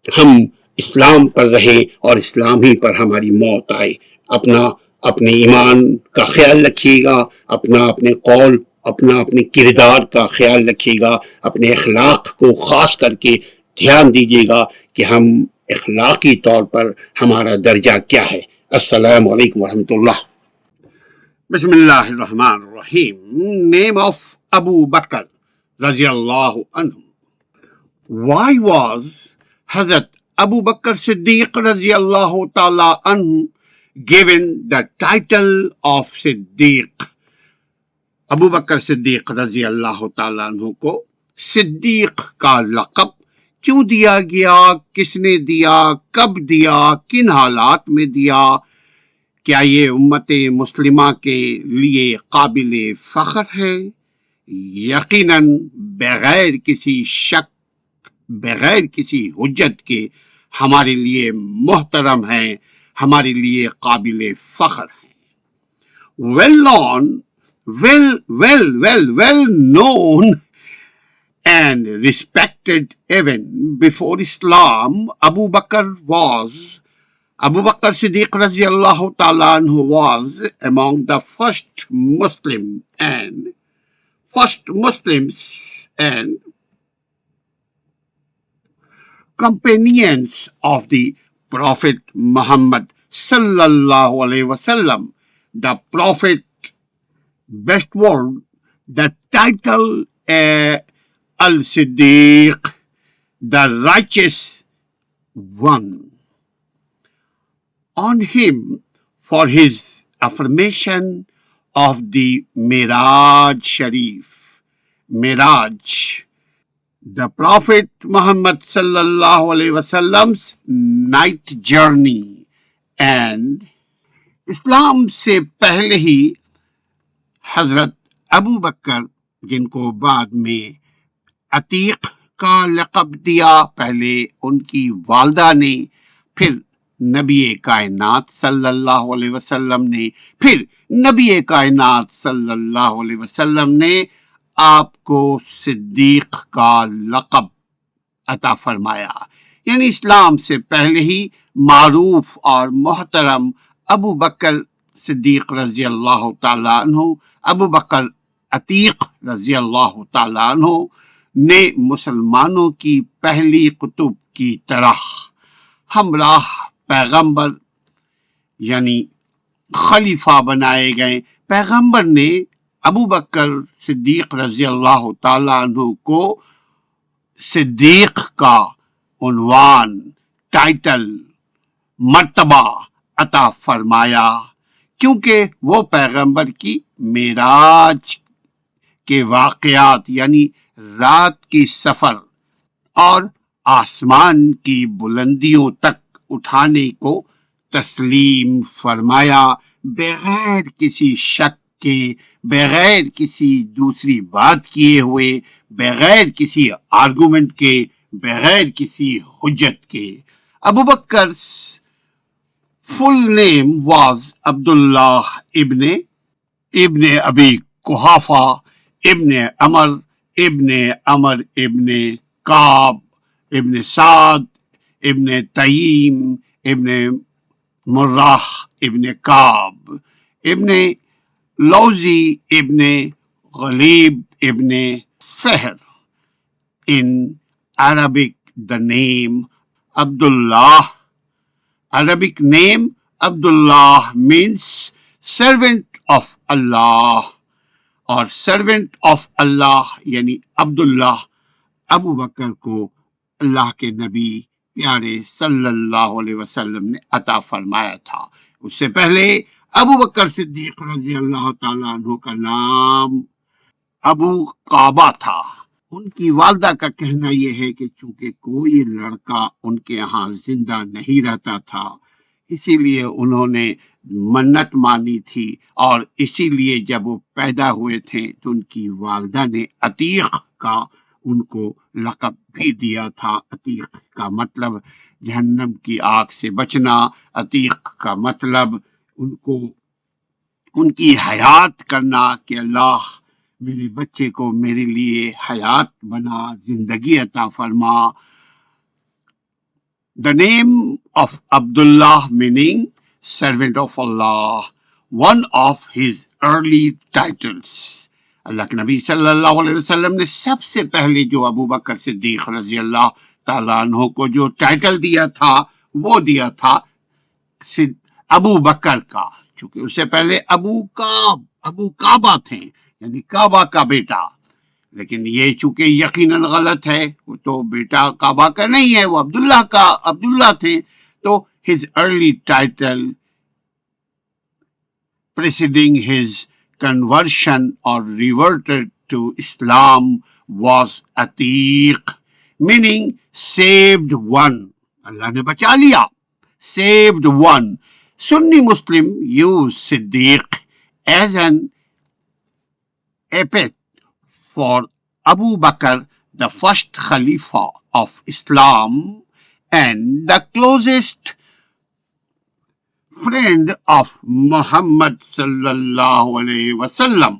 ہم اسلام پر رہیں اور اسلام ہی پر ہماری موت آئے. اپنے ایمان کا خیال رکھیے گا، اپنے قول، اپنے کردار کا خیال رکھیے گا، اپنے اخلاق کو خاص کر کے دھیان دیجیے گا کہ ہم اخلاقی طور پر ہمارا درجہ کیا ہے. السلام علیکم ورحمۃ اللہ. بسم اللہ الرحمن الرحیم. نیم آف ابو بکر رضی اللہ عنہ. Why was Hazrat Abu Bakr Siddiq رضی اللہ تعالی عنہ given the title of Siddiq؟ ابو بکر صدیق رضی اللہ تعالیٰ عنہ کو صدیق کا لقب کیوں دیا گیا؟ کس نے دیا؟ کب دیا؟ کن حالات میں دیا؟ کیا یہ امت مسلمہ کے لیے قابل فخر ہے؟ یقیناً بغیر کسی شک، بغیر کسی حجت کے ہمارے لیے محترم ہیں، ہمارے لیے قابل فخر ہیں. well known and respected even before Islam, Abu Bakr Siddiq رضی اللہ تعالیٰ عنہ was among the first Muslims and companions of the Prophet Muhammad sallallahu alaihi wasallam. The Prophet bestowed the title Al-Siddiq, the righteous one, on him for his affirmation of the Miraj Sharif. Miraj, the Prophet Muhammad sallallahu alaihi wasallam's night journey. And اسلام سے پہلے ہی حضرت ابو بکر، جن کو بعد میں عتیق کا لقب دیا، پہلے ان کی والدہ نے، پھر نبی کائنات صلی اللہ علیہ وسلم نے، پھر نبی کائنات صلی اللہ علیہ وسلم نے آپ کو صدیق کا لقب عطا فرمایا. یعنی اسلام سے پہلے ہی معروف اور محترم ابو بکر صدیق رضی اللہ تعالیٰ عنہ، ابو بکر عتیق رضی اللہ تعالیٰ عنہ نے مسلمانوں کی پہلی کتب کی طرح ہمراہ پیغمبر یعنی خلیفہ بنائے گئے. پیغمبر نے ابو بکر صدیق رضی اللہ تعالیٰ عنہ کو صدیق کا عنوان، ٹائٹل، مرتبہ عطا فرمایا کیونکہ وہ پیغمبر کی معراج کے واقعات یعنی رات کی سفر اور آسمان کی بلندیوں تک اٹھانے کو تسلیم فرمایا، بغیر کسی شک کے، بغیر کسی دوسری بات کیے ہوئے، بغیر کسی آرگومنٹ کے، بغیر کسی حجت کے۔ ابو بکر full name was Abdullah ibn Abi Quhafa ibn Amr ibn Ka'b ibn Sa'd ibn Taym ibn Murrah ibn Ka'b ibn Lawzi ibn Ghalib ibn Fihr. In Arabic, the name Arabic name Abdullah means servant of Allah اور servant of Allah یعنی عبداللہ۔ ابو بکر کو اللہ کے نبی پیارے صلی اللہ علیہ وسلم نے عطا فرمایا تھا۔ اس سے پہلے ابو بکر صدیق رضی اللہ تعالیٰ عنہ کا نام ابو قابہ تھا۔ ان کی والدہ کا کہنا یہ ہے کہ چونکہ کوئی لڑکا ان کے یہاں زندہ نہیں رہتا تھا، اسی لیے انہوں نے منت مانی تھی، اور اسی لیے جب وہ پیدا ہوئے تھے تو ان کی والدہ نے عتیق کا ان کو لقب بھی دیا تھا۔ عتیق کا مطلب جہنم کی آگ سے بچنا، عتیق کا مطلب ان کی حیات کرنا کہ اللہ میرے بچے کو میرے لیے حیات بنا، زندگی عطا فرما۔ The name of Abdullah meaning servant of Allah, one of his early titles. اللہ کے نبی صلی اللہ علیہ وسلم نے سب سے پہلے جو ابو بکر صدیق رضی اللہ تعالیٰ عنہ کو جو ٹائٹل دیا تھا وہ دیا تھا ابو بکر کا، چونکہ اس سے پہلے ابو کعبہ تھے یعنی کعبہ کا بیٹا، لیکن یہ چونکہ یقیناً غلط ہے، وہ تو بیٹا کعبہ کا نہیں ہے، وہ عبداللہ تھے۔ تو his early title preceding his conversion or reverted to Islam was Atiq, meaning saved one. اللہ نے بچا لیا، saved one. Sunni Muslim use Siddiq as an epithet for Abu Bakr, the first Khalifa of Islam and the closest friend of Muhammad sallallahu alayhi wasallam,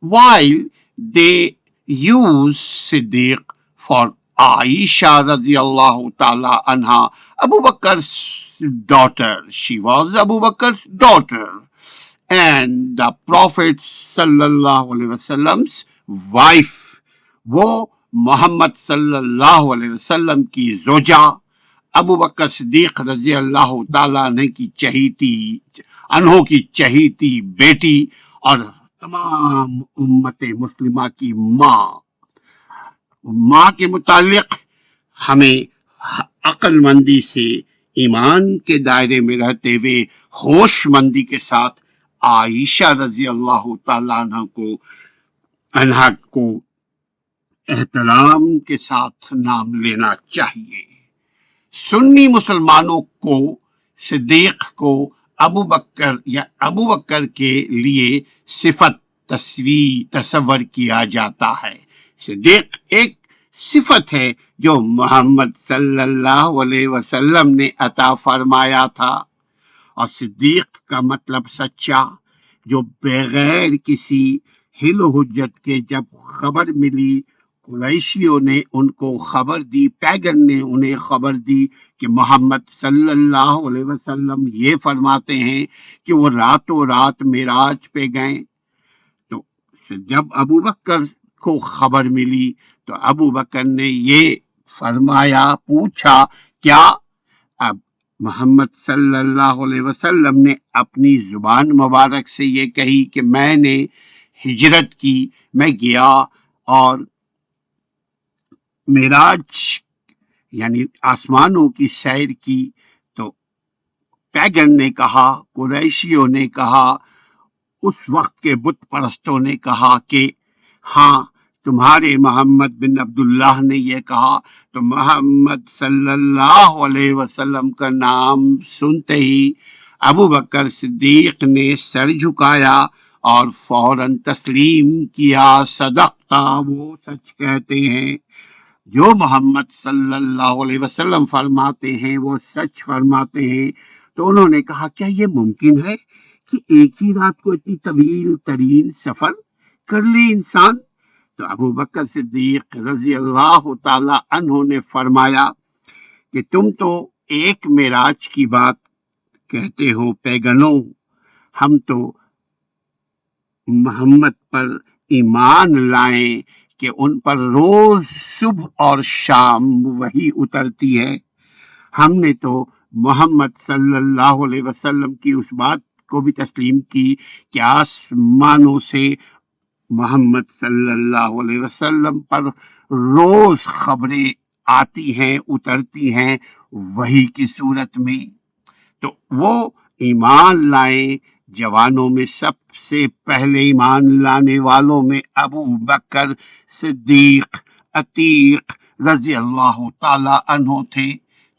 while they use Siddiq for Aisha radiyallahu ta'ala anha, Abu Bakr's daughter. She was Abu Bakr's daughter and the Prophet sallallahu alayhi wasallam's wife. وہ محمد صلی اللہ علیہ وسلم کی زوجہ ابو بکر صدیق رضی اللہ تعالیٰ عنہ کی چہیتی بیٹی اور تمام امت مسلمہ کی ماں کے متعلق ہمیں عقل مندی سے ایمان کے دائرے میں رہتے ہوئے ہوش مندی کے ساتھ عائشہ رضی اللہ تعالیٰ عنہ کو احترام کے ساتھ نام لینا چاہیے۔ سنی مسلمانوں کو صدیق کو ابو بکر کے لیے صفت تصور کیا جاتا ہے۔ صدیق ایک صفت ہے جو محمد صلی اللہ علیہ وسلم نے عطا فرمایا تھا، اور صدیق کا مطلب سچا، جو بغیر کسی ہل و حجت کے جب خبر ملی، قریشیوں نے ان کو خبر دی، پیگن نے انہیں خبر دی کہ محمد صلی اللہ علیہ وسلم یہ فرماتے ہیں کہ وہ راتوں رات معراج پہ گئے، تو جب ابو بکر کو خبر ملی تو ابو بکر نے یہ فرمایا، پوچھا کیا؟ اب محمد صلی اللہ علیہ وسلم نے اپنی زبان مبارک سے یہ کہی کہ میں نے ہجرت کی، میں گیا اور معراج یعنی آسمانوں کی سیر کی، تو پیگن نے کہا، قریشیوں نے کہا، اس وقت کے بت پرستوں نے کہا کہ ہاں تمہارے محمد بن عبداللہ نے یہ کہا، تو محمد صلی اللہ علیہ وسلم کا نام سنتے ہی ابو بکر صدیق نے سر جھکایا اور فوراً تسلیم کیا، صدقتا، وہ سچ کہتے ہیں، جو محمد صلی اللہ علیہ وسلم فرماتے ہیں وہ سچ فرماتے ہیں۔ تو انہوں نے کہا کیا یہ ممکن ہے کہ ایک ہی رات کو اتنی طویل ترین سفر کر لے انسان؟ تو ابو بکر صدیق رضی اللہ تعالی عنہ نے فرمایا کہ تم تو ایک معراج کی بات کہتے ہو پیگنوں، ہم تو محمد پر ایمان لائیں کہ ان پر روز صبح اور شام وحی اترتی ہے۔ ہم نے تو محمد صلی اللہ علیہ وسلم کی اس بات کو بھی تسلیم کی کہ آسمانوں سے محمد صلی اللہ علیہ وسلم پر روز خبریں آتی ہیں، اترتی ہیں وحی کی صورت میں۔ تو وہ ایمان لائیں۔ جوانوں میں سب سے پہلے ایمان لانے والوں میں ابو بکر صدیق عتیق رضی اللہ تعالی عنہ تھے۔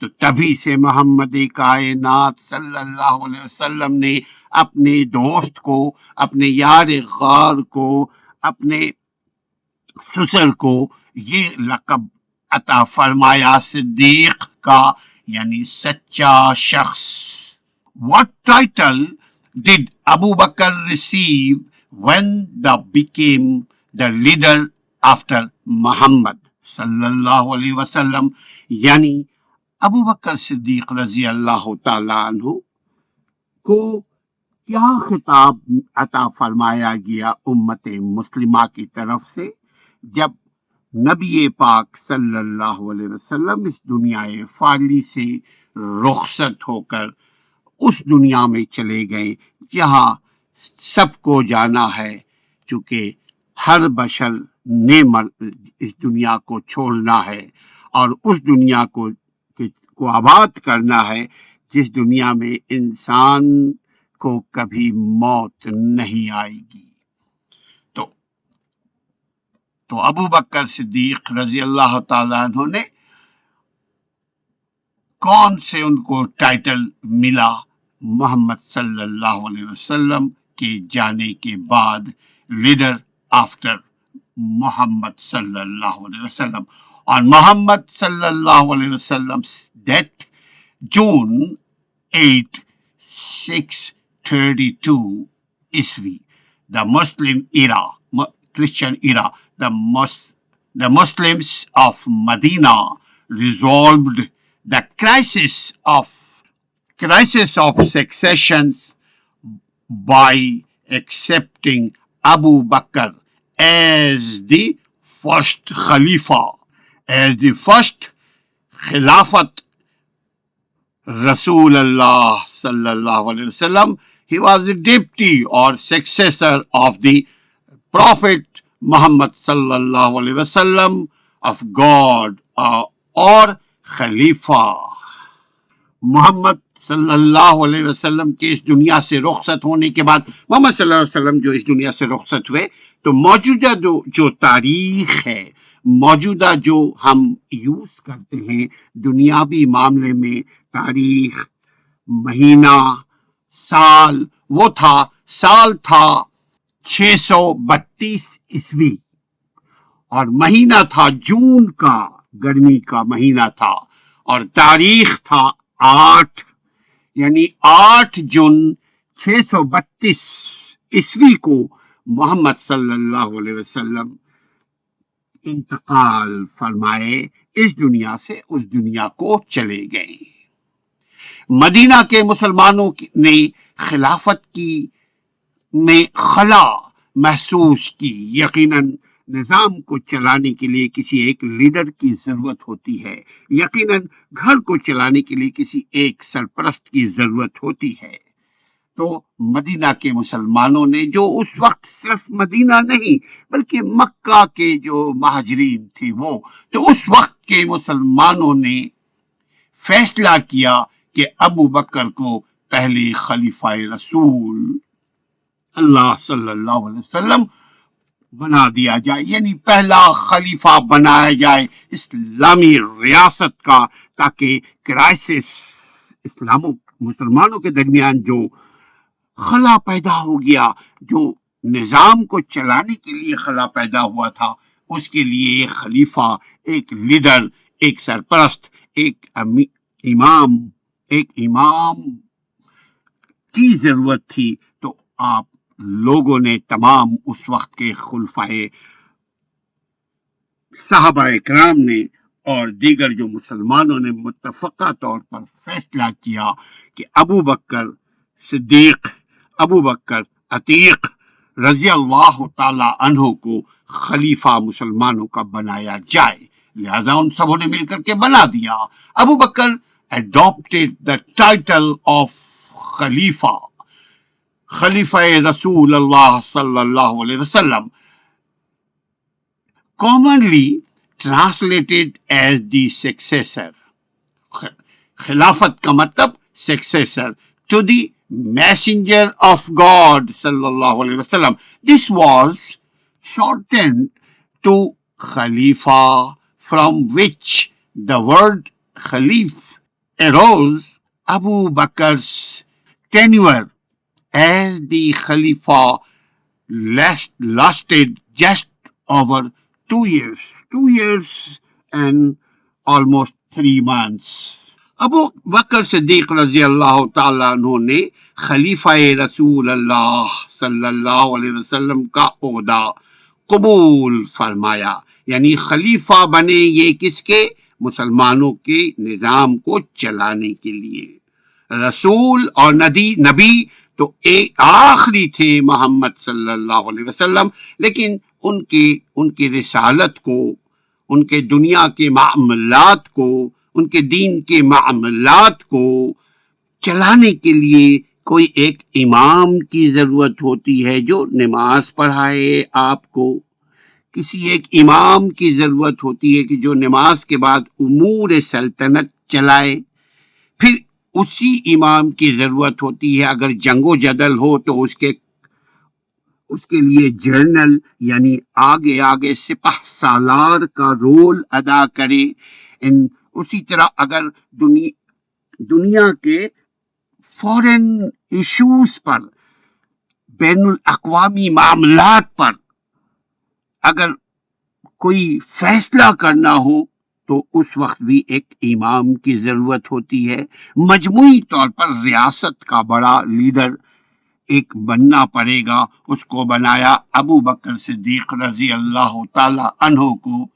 تو تبھی سے محمد کائنات صلی اللہ علیہ وسلم نے اپنے دوست کو، اپنے یار غار کو، اپنے سسر کو یہ لقب عطا فرمایا صدیق کا، یعنی سچا شخص۔ What title did Abu Bakr receive when they became the leader after Muhammad صلی اللہ علیہ وسلم؟ یعنی ابو بکر صدیق رضی اللہ تعالیٰ عنہ کو کیا خطاب عطا فرمایا گیا امت مسلمہ کی طرف سے جب نبی پاک صلی اللہ علیہ وسلم اس دنیا فانی سے رخصت ہو کر اس دنیا میں چلے گئے جہاں سب کو جانا ہے، چونکہ ہر بشر نے اس دنیا کو چھوڑنا ہے اور اس دنیا کو آباد کرنا ہے جس دنیا میں انسان کو کبھی موت نہیں آئے گی۔ تو ابو بکر صدیق رضی اللہ تعالیٰ عنہ نے کون سے ان کو ٹائٹل ملا محمد صلی اللہ علیہ وسلم کے جانے کے بعد، لیڈر آفٹر محمد صلی اللہ علیہ وسلم؟ On Muhammad sallallahu alayhi wasallam's death, June 8, 632 Iswi, the Muslim era, Christian era, the Muslims of Medina resolved the crisis of succession by accepting Abu Bakr as the first Khalifa. As the first Khilafat Rasul Allah sallallahu alayhi wasallam, he was the deputy or successor of the Prophet Muhammad sallallahu alayhi wasallam of God, or Khalifa. محمد صلی اللہ علیہ وسلم کے اس دنیا سے رخصت ہونے کے بعد، محمد صلی اللہ علیہ وسلم جو اس دنیا سے رخصت ہوئے، تو موجودہ جو تاریخ ہے، موجودہ جو ہم یوز کرتے ہیں دنیاوی معاملے میں، تاریخ، مہینہ، سال، وہ سال تھا 632 عیسوی، اور مہینہ تھا جون کا، گرمی کا مہینہ تھا، اور تاریخ تھا 8، یعنی 8 جون 632 عیسوی کو محمد صلی اللہ علیہ وسلم انتقال فرمائے، اس دنیا سے اس دنیا کو چلے گئے۔ مدینہ کے مسلمانوں نے خلافت کی میں خلا محسوس کی۔ یقیناً نظام کو چلانے کے لیے کسی ایک لیڈر کی ضرورت ہوتی ہے، یقیناً گھر کو چلانے کے لیے کسی ایک سرپرست کی ضرورت ہوتی ہے۔ تو مدینہ کے مسلمانوں نے، جو اس وقت صرف مدینہ نہیں بلکہ مکہ کے جو مہاجرین تھے وہ، تو اس وقت کے مسلمانوں نے فیصلہ کیا کہ ابو بکر کو پہلے خلیفہ رسول اللہ صلی اللہ علیہ وسلم بنا دیا جائے، یعنی پہلا خلیفہ بنایا جائے اسلامی ریاست کا، تاکہ کرائسس مسلمانوں کے درمیان جو خلا پیدا ہو گیا، جو نظام کو چلانے کے لیے خلا پیدا ہوا تھا، اس کے لیے ایک خلیفہ، ایک لیڈر، ایک سرپرست، ایک امام کی ضرورت تھی۔ تو آپ لوگوں نے تمام اس وقت کے خلفائے صحابہ کرام نے اور دیگر جو مسلمانوں نے متفقہ طور پر فیصلہ کیا کہ ابو بکر صدیق، ابو بکر عتیق رضی اللہ تعالی عنہ کو خلیفہ مسلمانوں کا بنایا جائے، لہذا ان سبوں نے مل کر کے بنا دیا۔ ابو بکر adopted the title of خلیفہ، خلیفہ رسول اللہ صلی اللہ علیہ وسلم، commonly translated as the successor. خلافت کا مطلب successor to the messenger of God sallallahu alaihi wasallam. This was shortened to Khalifa, from which the word Khalif arose. Abu Bakr's tenure as the Khalifa lasted just over 2 years and almost 3 months. ابو بکر صدیق رضی اللہ تعالیٰ عنہ نے خلیفہ رسول اللہ صلی اللہ علیہ وسلم کا عہدہ قبول فرمایا، یعنی خلیفہ بنے یہ کس کے؟ مسلمانوں کے نظام کو چلانے کے لیے۔ رسول اور نبی تو ایک آخری تھے محمد صلی اللہ علیہ وسلم، لیکن ان کی رسالت کو، ان کے دنیا کے معاملات کو، ان کے دین کے معاملات کو چلانے کے لیے کوئی ایک امام کی ضرورت ہوتی ہے جو نماز پڑھائے آپ کو، کسی ایک امام کی ضرورت ہوتی ہے کہ جو نماز کے بعد امور سلطنت چلائے، پھر اسی امام کی ضرورت ہوتی ہے اگر جنگ و جدل ہو تو اس کے لیے جنرل، یعنی آگے سپہ سالار کا رول ادا کرے۔ اسی طرح اگر دنیا کے فورن ایشوز پر، بین الاقوامی معاملات پر اگر کوئی فیصلہ کرنا ہو تو اس وقت بھی ایک امام کی ضرورت ہوتی ہے۔ مجموعی طور پر ریاست کا بڑا لیڈر ایک بننا پڑے گا، اس کو بنایا ابو بکر صدیق رضی اللہ تعالی عنہ کو،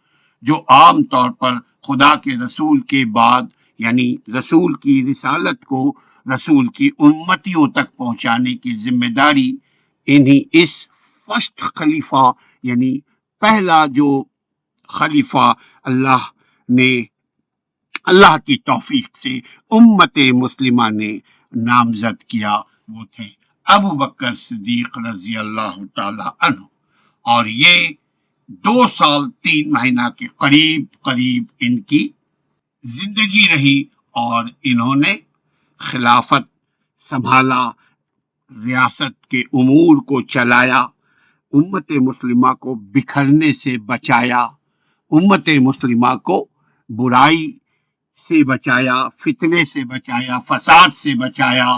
جو عام طور پر خدا کے رسول کے بعد، یعنی رسول کی رسالت کو رسول کی امتیوں تک پہنچانے کی ذمہ داری اس فرسٹ خلیفہ، یعنی پہلا جو خلیفہ اللہ کی توفیق سے امت مسلمہ نے نامزد کیا، وہ تھے ابو بکر صدیق رضی اللہ تعالی عنہ، اور یہ 2 سال 3 مہینہ کے قریب ان کی زندگی رہی، اور انہوں نے خلافت سنبھالا، ریاست کے امور کو چلایا، امت مسلمہ کو بکھرنے سے بچایا، امت مسلمہ کو برائی سے بچایا، فتنے سے بچایا، فساد سے بچایا۔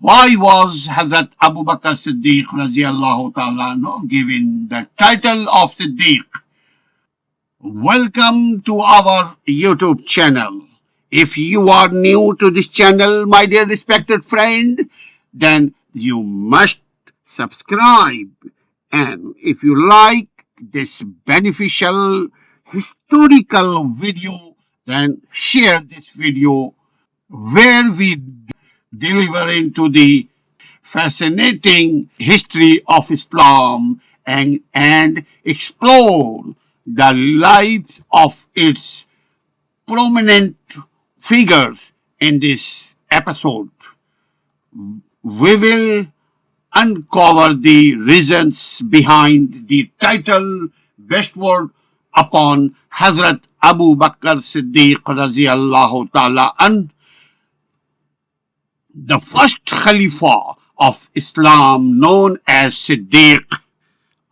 Why was Hazrat Abu Bakr Siddiq radiallahu ta'ala anhu given the title of Siddiq? Welcome to our YouTube channel. If you are new to this channel, my dear respected friend, then you must subscribe. And if you like this beneficial historical video, then share this video where we deliver into the fascinating history of Islam and explore the lives of its prominent figures. In this episode, we will uncover the reasons behind the title westward upon Hazrat Abu Bakr Siddiq radiallahu ta'ala an, the first Khalifa of Islam known as Siddiq.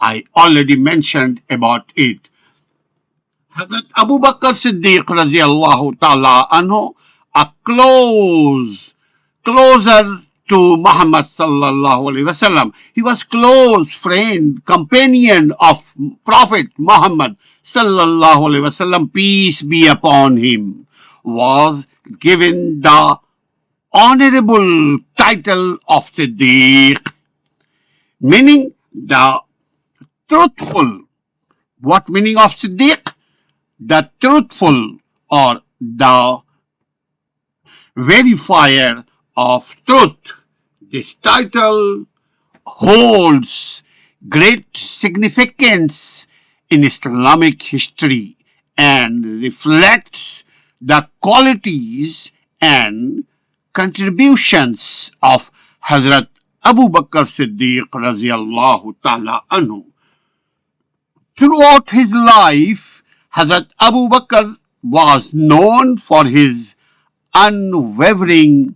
I already mentioned about it. Hazrat Abu Bakr Siddiq radiallahu ta'ala anhu, a closer to Muhammad sallallahu alaihi wasallam. He was close friend, companion of Prophet Muhammad sallallahu alaihi wasallam, peace be upon him, was given the honorable title of Siddiq, meaning the truthful. What meaning of Siddiq? The truthful, or the verifier of truth. This title holds great significance in Islamic history and reflects the qualities and contributions of Hazrat Abu Bakr Siddiq radiallahu ta'ala anhu. Throughout his life, Hazrat Abu Bakr was known for his unwavering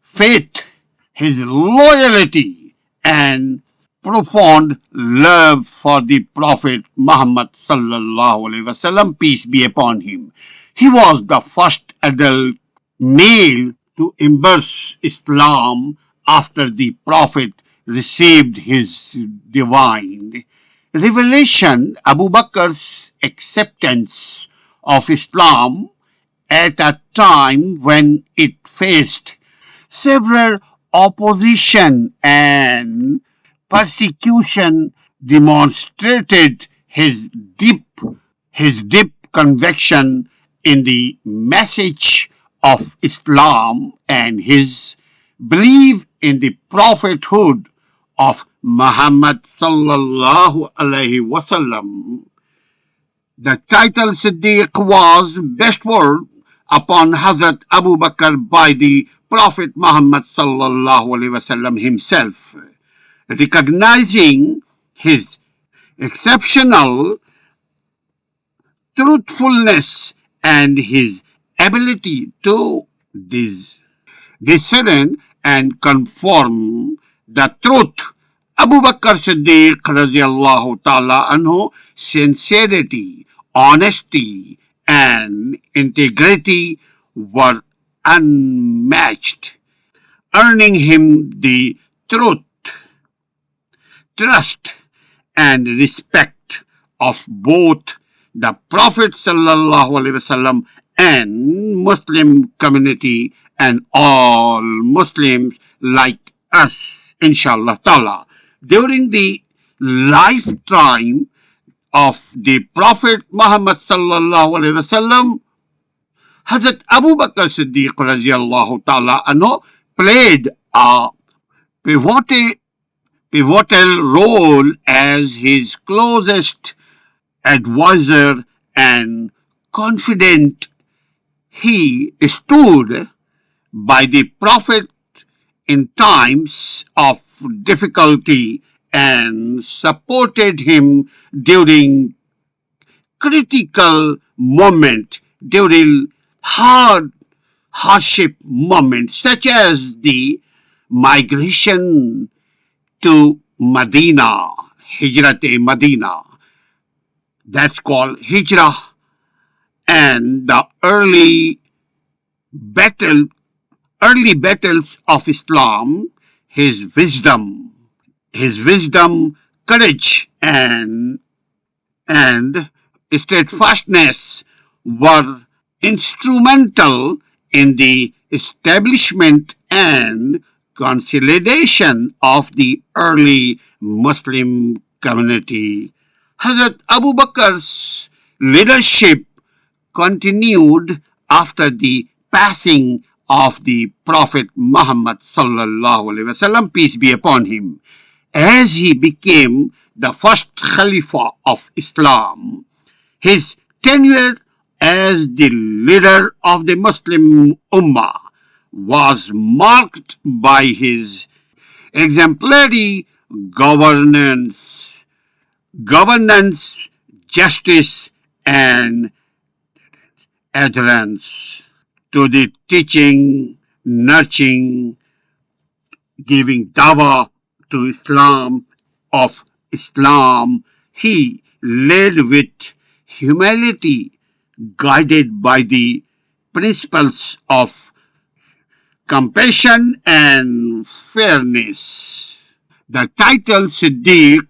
faith, his loyalty, and profound love for the Prophet Muhammad sallallahu alaihi wasallam, peace be upon him. He was the first adult male to embrace Islam after the Prophet received his divine revelation. Abu Bakr's acceptance of Islam at a time when it faced several opposition and persecution demonstrated his deep conviction in the message of Islam and his belief in the prophethood of Muhammad sallallahu alaihi wasallam. The title Siddiq was bestowed upon Hazrat Abu Bakr by the Prophet Muhammad sallallahu alaihi wasallam himself, recognizing his exceptional truthfulness and his ability to discern and confirm the truth. Abu Bakr Siddiq radiallahu ta'ala anhu, sincerity, honesty, and integrity were unmatched, earning him the trust, and respect of both the Prophet sallallahu alaihi wasallam and Muslim community and all Muslims like us, inshallah ta'ala. During the lifetime of the Prophet Muhammad sallallahu alaihi wasallam, Hazrat Abu Bakr Siddiq radiallahu ta'ala anhu played a pivotal role as his closest advisor and confidant. He stood by the Prophet in times of difficulty and supported him during critical moments, during hardship moments, such as the migration to Medina, Hijrat-e Medina, that's called Hijrah, and the early battles of Islam. His wisdom, courage, and steadfastness were instrumental in the establishment and consolidation of the early Muslim community. Hazrat Abu Bakr's leadership continued after the passing of the Prophet Muhammad sallallahu alaihi wasallam, peace be upon him, as he became the first Khalifa of Islam. His tenure as the leader of the Muslim Ummah was marked by his exemplary governance, justice, and adherence to the teaching, nurturing, giving dawah to Islam. He led with humility, guided by the principles of compassion and fairness. The title Siddiq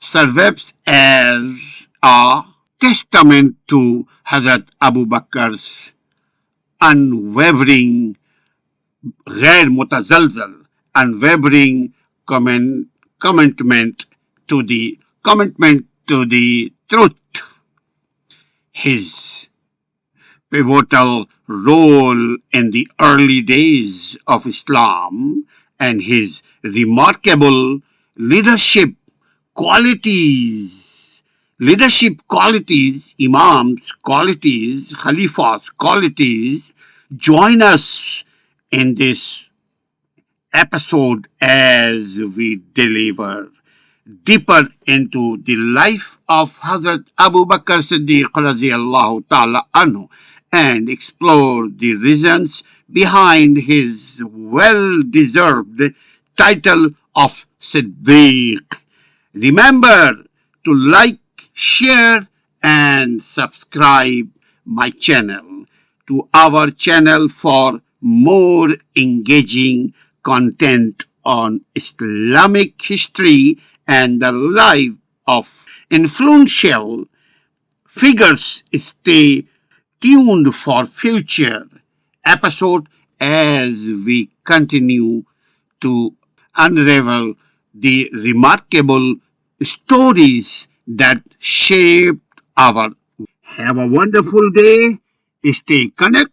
serves as a testament to Hazrat Abu Bakr's unwavering, غیر متزلزل, unwavering commitment to the truth. His pivotal role in the early days of Islam and his remarkable leadership qualities, Imam's qualities, Khalifa's qualities, join us in this episode as we deliver deeper into the life of Hazrat Abu Bakr Siddiq radiallahu ta'ala anhu and explore the reasons behind his well-deserved title of Siddiq. Remember to like, share and subscribe my channel to our channel for more engaging content on Islamic history and the life of influential figures. Stay tuned for future episode as we continue to unravel the remarkable stories that shaped our. Have a wonderful day. Stay connect.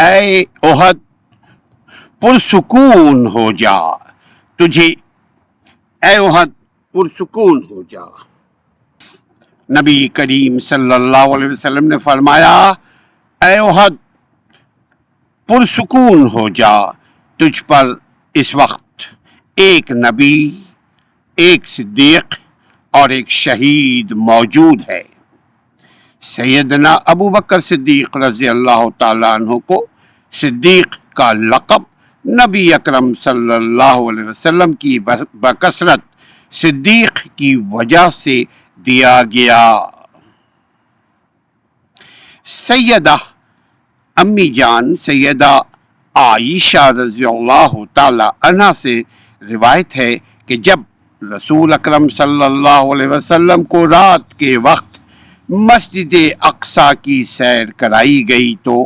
اے احد پرسکون ہو جا، تجھے اے احد پرسکون ہو جا۔ نبی کریم صلی اللہ علیہ وسلم نے فرمایا اے احد پرسکون ہو جا، تجھ پر اس وقت ایک نبی، ایک صدیق اور ایک شہید موجود ہے۔ سیدنا ابو بکر صدیق رضی اللہ تعالیٰ عنہ کو صدیق کا لقب نبی اکرم صلی اللہ علیہ وسلم کی بکثرت صدیق کی وجہ سے دیا گیا۔ سیدہ امی جان سیدہ عائشہ رضی اللہ تعالی عنہ سے روایت ہے کہ جب رسول اکرم صلی اللہ علیہ وسلم کو رات کے وقت مسجد اقصی کی سیر کرائی گئی تو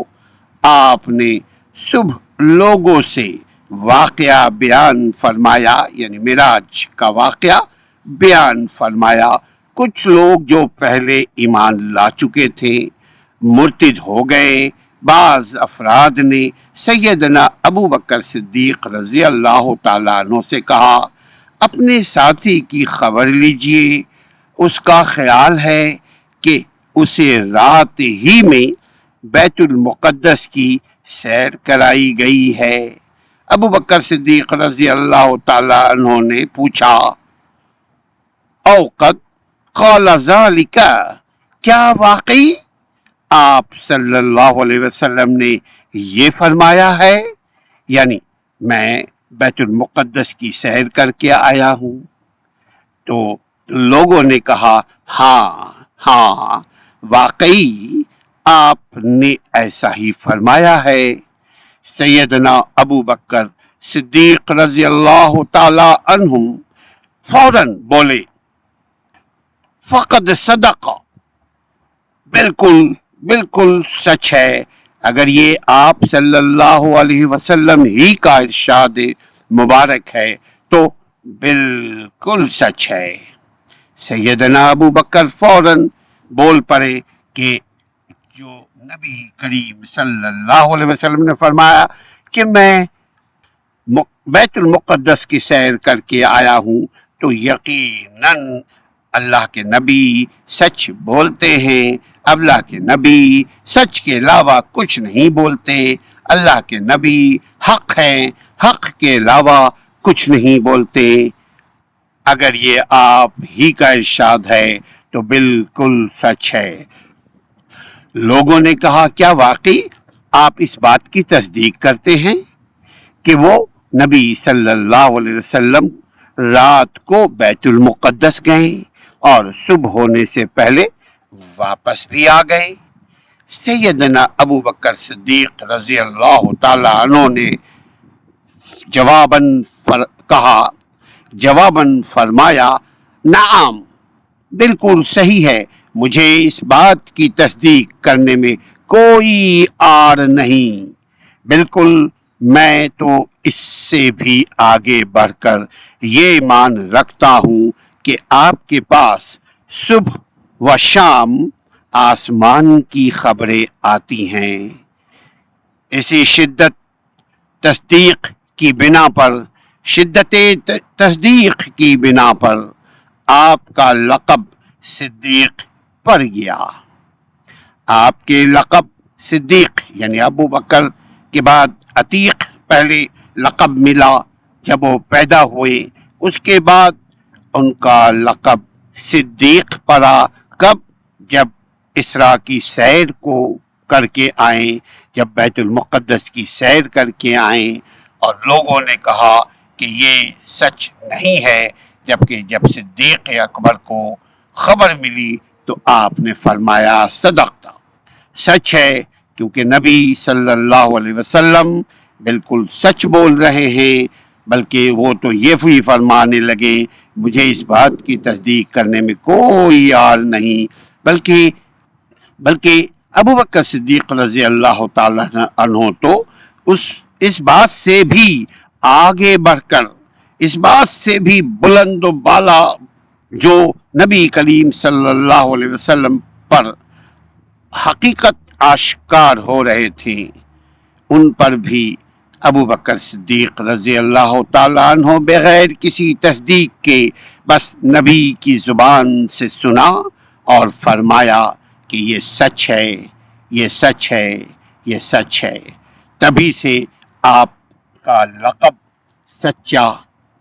آپ نے صبح لوگوں سے واقعہ بیان فرمایا، یعنی معراج کا واقعہ بیان فرمایا۔ کچھ لوگ جو پہلے ایمان لا چکے تھے مرتد ہو گئے۔ بعض افراد نے سیدنا ابو بکر صدیق رضی اللہ تعالیٰ عنہ سے کہا اپنے ساتھی کی خبر لیجئے، اس کا خیال ہے کہ اسے رات ہی میں بیت المقدس کی سیر کرائی گئی ہے۔ ابو بکر صدیق رضی اللہ تعالیٰ عنہ نے پوچھا اوقت قال ذالک، کیا واقعی آپ صلی اللہ علیہ وسلم نے یہ فرمایا ہے، یعنی میں بیت المقدس کی سیر کر کے آیا ہوں؟ تو لوگوں نے کہا ہاں واقعی آپ نے ایسا ہی فرمایا ہے۔ سیدنا ابو بکر صدیق رضی اللہ تعالی عنہ فوراً بولے فقد صدق، بالکل سچ ہے، اگر یہ آپ صلی اللہ علیہ وسلم ہی کا ارشاد مبارک ہے تو بالکل سچ ہے۔ سیدنا ابو بکر فوراً بول پڑے کہ جو نبی کریم صلی اللہ علیہ وسلم نے فرمایا کہ میں بیت المقدس کی سیر کر کے آیا ہوں تو یقیناً اللہ کے نبی سچ بولتے ہیں، اللہ کے نبی سچ کے علاوہ کچھ نہیں بولتے، اللہ کے نبی حق ہیں، حق کے علاوہ کچھ نہیں بولتے، اگر یہ آپ ہی کا ارشاد ہے تو بالکل سچ ہے۔ لوگوں نے کہا کیا واقعی آپ اس بات کی تصدیق کرتے ہیں کہ وہ نبی صلی اللہ علیہ وسلم رات کو بیت المقدس گئے اور صبح ہونے سے پہلے واپس بھی آ گئے؟ سیدنا ابو بکر صدیق رضی اللہ تعالی عنہ نے جواباً فرمایا نعم، بالکل صحیح ہے، مجھے اس بات کی تصدیق کرنے میں کوئی آر نہیں، بالکل میں تو اس سے بھی آگے بڑھ کر یہ مان رکھتا ہوں کہ آپ کے پاس صبح و شام آسمان کی خبریں آتی ہیں۔ اسی شدت تصدیق کی بنا پر آپ کا لقب صدیق پڑ گیا۔ آپ کے لقب صدیق یعنی ابو بکر کے بعد عتیق پہلے لقب ملا جب وہ پیدا ہوئے، اس کے بعد ان کا لقب صدیق پڑا۔ کب؟ جب اسراء کی سیر کو کر کے آئیں، جب بیت المقدس کی سیر کر کے آئیں اور لوگوں نے کہا کہ یہ سچ نہیں ہے، جبکہ جب صدیق اکبر کو خبر ملی تو آپ نے فرمایا صدقت، سچ ہے، کیونکہ نبی صلی اللہ علیہ وسلم بالکل سچ بول رہے ہیں، بلکہ وہ تو یہ بھی فرمانے لگے مجھے اس بات کی تصدیق کرنے میں کوئی آر نہیں، بلکہ ابو بکر صدیق رضی اللہ تعالیٰ عنہ تو اس بات سے بھی آگے بڑھ کر، اس بات سے بھی بلند و بالا جو نبی کریم صلی اللہ علیہ وسلم پر حقیقت آشکار ہو رہے تھے، ان پر بھی ابو بکر صدیق رضی اللہ تعالیٰ عنہ بغیر کسی تصدیق کے بس نبی کی زبان سے سنا اور فرمایا کہ یہ سچ ہے، یہ سچ ہے، یہ سچ ہے۔ تبھی سے آپ کا لقب سچا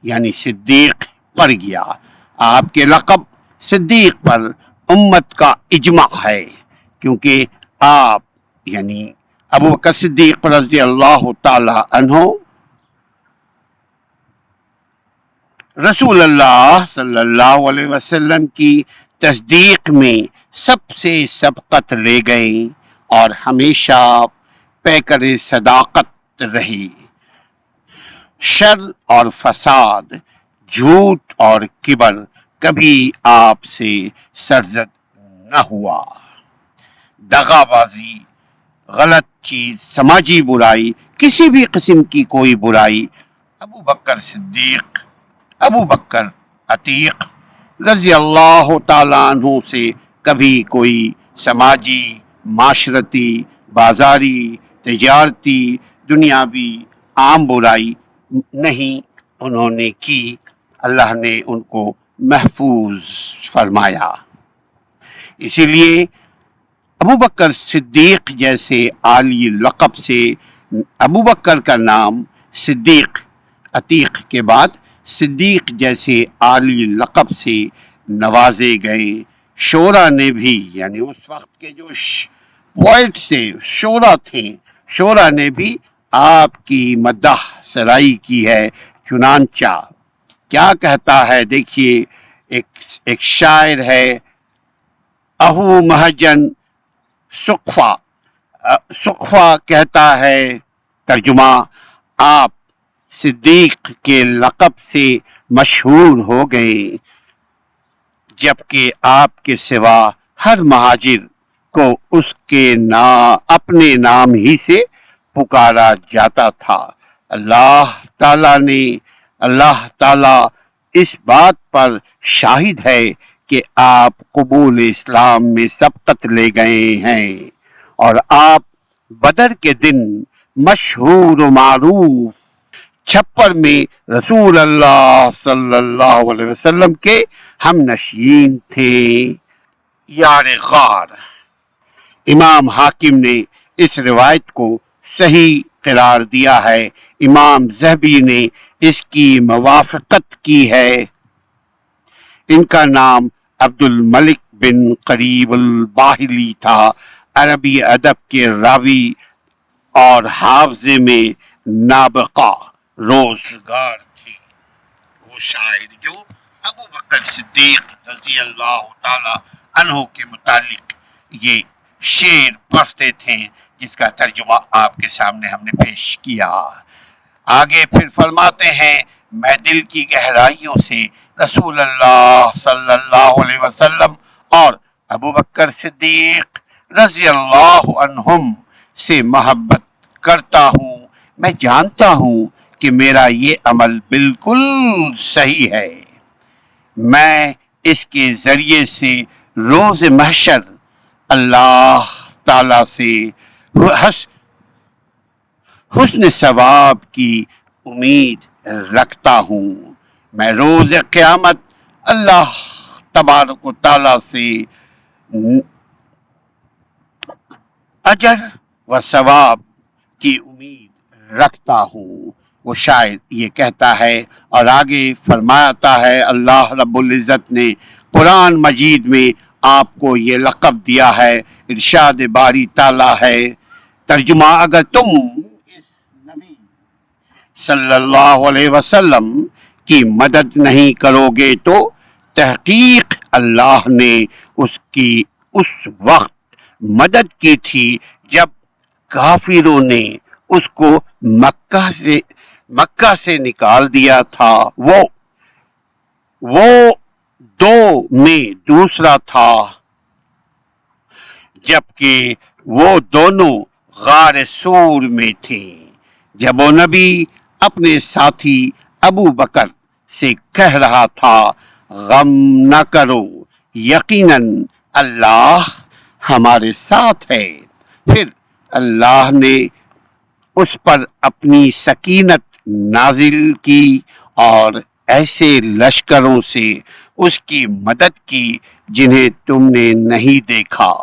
یعنی صدیق پڑ گیا۔ آپ کے لقب صدیق پر امت کا اجماع ہے، کیونکہ آپ یعنی ابو بکر صدیق رضی اللہ تعالی عنہ رسول اللہ صلی اللہ علیہ وسلم کی تصدیق میں سب سے سبقت لے گئے اور ہمیشہ پیکر صداقت رہی۔ شر اور فساد، جھوٹ اور کبر کبھی آپ سے سرزد نہ ہوا۔ دغا بازی، غلط چیز، سماجی برائی، کسی بھی قسم کی کوئی برائی ابو بکر صدیق، ابو بکر عتیق رضی اللہ تعالیٰ عنہ سے کبھی کوئی سماجی، معاشرتی، بازاری، تجارتی، دنیاوی عام برائی نہیں انہوں نے کی۔ اللہ نے ان کو محفوظ فرمایا۔ اسی لیے ابو بکر صدیق جیسے عالی لقب سے ابو بکر کا نام صدیق، عتیق کے بعد صدیق جیسے عالی لقب سے نوازے گئے۔ شورا نے بھی یعنی اس وقت کے جو پوائٹ سے شورا تھے، شورا نے بھی آپ کی مدح سرائی کی ہے۔ چنانچہ کیا کہتا ہے، دیکھیے، ایک شاعر ہے، اہو مہجن سقفہ کہتا ہے، ترجمہ، آپ صدیق کے لقب سے مشہور ہو گئے، جبکہ آپ کے سوا ہر مہاجر کو اس کے اپنے نام ہی سے پکارا جاتا تھا۔ اللہ تعالی اس بات پر شاہد ہے کہ آپ قبول اسلام میں سبقت لے گئے ہیں، اور آپ بدر کے دن مشہور و معروف چھپر میں رسول اللہ صلی اللہ علیہ وسلم کے ہم نشین تھے۔ یار غار، امام حاکم نے اس روایت کو صحیح قرار دیا ہے۔ امام ذہبی نے اس کی موافقت کی ہے۔ ان کا نام عبد الملک بن قریب الباہلی تھا۔ عربی ادب کے راوی اور حافظے میں نابغہ روزگار تھی۔ وہ شاعر جو ابو بکر صدیق رضی اللہ تعالی عنہ کے متعلق یہ شعر پڑھتے تھے، جس کا ترجمہ آپ کے سامنے ہم نے پیش کیا۔ آگے پھر فرماتے ہیں، میں دل کی گہرائیوں سے رسول اللہ صلی اللہ علیہ وسلم اور ابو بکر صدیق رضی اللہ عنہم سے محبت کرتا ہوں۔ میں جانتا ہوں کہ میرا یہ عمل بالکل صحیح ہے۔ میں اس کے ذریعے سے روز محشر اللہ تعالی سے حسن ثواب کی امید رکھتا ہوں۔ میں روز قیامت اللہ تبارک و تعالی سے اجر و ثواب کی امید رکھتا ہوں۔ وہ شاعر یہ کہتا ہے، اور آگے فرماتا ہے، اللہ رب العزت نے قرآن مجید میں آپ کو یہ لقب دیا ہے۔ ارشاد باری تعالیٰ ہے، ترجمہ، اگر تم اس نبی صلی اللہ علیہ وسلم کی مدد نہیں کرو گے تو تحقیق اللہ نے اس کی اس وقت مدد کی تھی جب کافروں نے اس کو مکہ سے نکال دیا تھا۔ وہ دو میں دوسرا تھا، جبکہ وہ دونوں غار سور میں تھے، جب وہ نبی اپنے ساتھی ابو بکر سے کہہ رہا تھا، غم نہ کرو، یقیناً اللہ ہمارے ساتھ ہے۔ پھر اللہ نے اس پر اپنی سکینت نازل کی اور ایسے لشکروں سے اس کی مدد کی جنہیں تم نے نہیں دیکھا،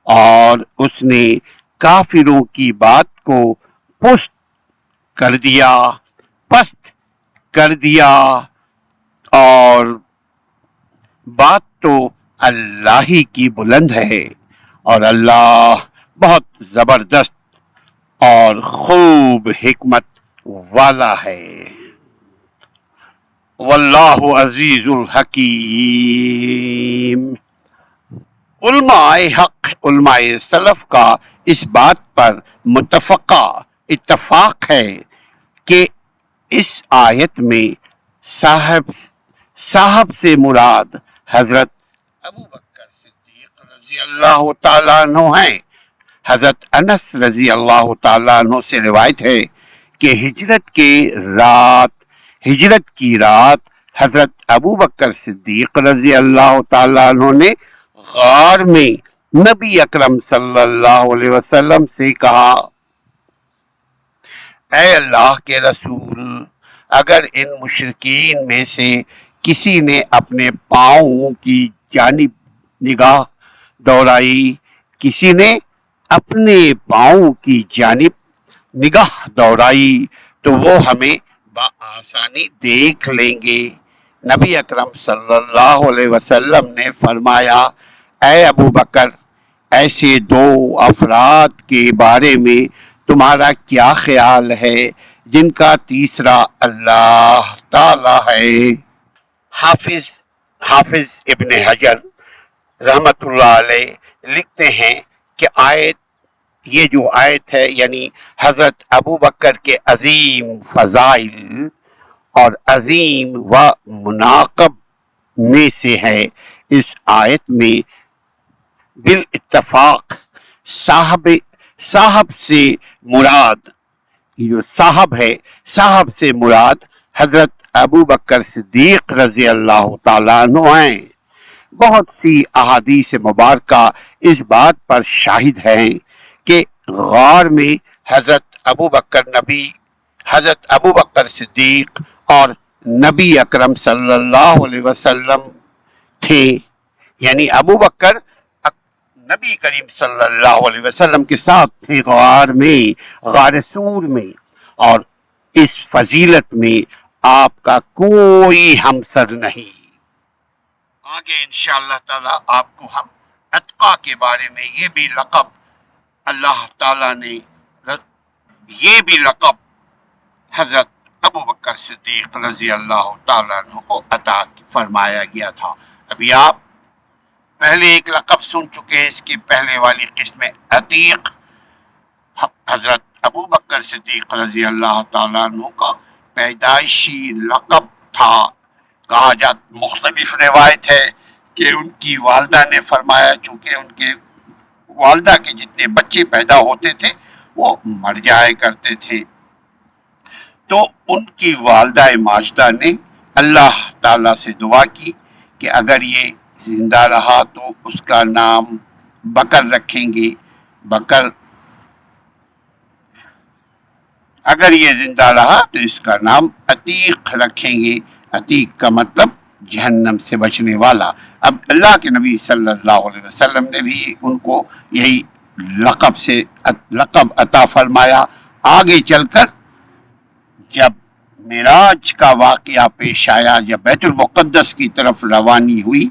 اور اس نے کافروں کی بات کو پست کر دیا پست کر دیا، اور بات تو اللہ ہی کی بلند ہے، اور اللہ بہت زبردست اور خوب حکمت والا ہے۔ واللہ عزیز الحکیم۔ علماء حق، علماء سلف کا اس بات پر اتفاق ہے کہ اس آیت میں صاحب سے مراد حضرت ابو بکر صدیق رضی اللہ تعالیٰ عنہ ہیں۔ حضرت انس رضی اللہ تعالیٰ عنہ سے روایت ہے کہ ہجرت کی رات حضرت ابو بکر صدیق رضی اللہ تعالیٰ عنہ نے غار میں نبی اکرم صلی اللہ علیہ وسلم سے کہا، اے اللہ کے رسول، اگر ان مشرکین میں سے کسی نے اپنے پاؤں کی جانب نگاہ دوڑائی تو وہ ہمیں بآسانی دیکھ لیں گے۔ نبی اکرم صلی اللہ علیہ وسلم نے فرمایا، اے ابو بکر، ایسے دو افراد کے بارے میں تمہارا کیا خیال ہے جن کا تیسرا اللہ تعالی ہے؟ حافظ ابن حجر رحمت اللہ علیہ لکھتے ہیں کہ یہ جو آیت ہے یعنی حضرت ابو بکر کے عظیم فضائل اور عظیم و مناقب میں سے ہے۔ اس آیت میں بالاتفاق صاحب سے مراد، جو صاحب سے مراد حضرت ابو بکر صدیق رضی اللہ تعالیٰ عنہ ہیں۔ بہت سی احادیث مبارکہ اس بات پر شاہد ہیں کہ غار میں حضرت ابو بکر صدیق اور نبی اکرم صلی اللہ علیہ وسلم تھے، یعنی ابو بکر نبی کریم صلی اللہ علیہ وسلم کے ساتھ تھے غار سور میں، اور اس فضیلت میں آپ کا کوئی ہمسر نہیں۔ آگے انشاءاللہ تعالی آپ کو ہم اتقا کے بارے میں یہ بھی لقب حضرت ابو بکر صدیق رضی اللہ تعالیٰ عنہ کو عطا فرمایا گیا تھا۔ ابھی آپ پہلے ایک لقب سن چکے ہیں، اس کی پہلے والی قسم عتیق حضرت ابو بکر صدیق رضی اللہ تعالیٰ عنہ کا پیدائشی لقب تھا۔ کہا جاتا، مختلف روایت ہے کہ ان کی والدہ نے فرمایا، چونکہ ان کے والدہ کے جتنے بچے پیدا ہوتے تھے وہ مر جایا کرتے تھے، تو ان کی والدہ ماجدہ نے اللہ تعالیٰ سے دعا کی کہ اگر یہ زندہ رہا تو اس کا نام بکر رکھیں گے، اگر یہ زندہ رہا تو اس کا نام عتیق رکھیں گے۔ عتیق کا مطلب جہنم سے بچنے والا۔ اب اللہ کے نبی صلی اللہ علیہ وسلم نے بھی ان کو یہی لقب عطا فرمایا۔ آگے چل کر جب معراج کا واقعہ پیش آیا، جب بیت المقدس کی طرف روانی ہوئی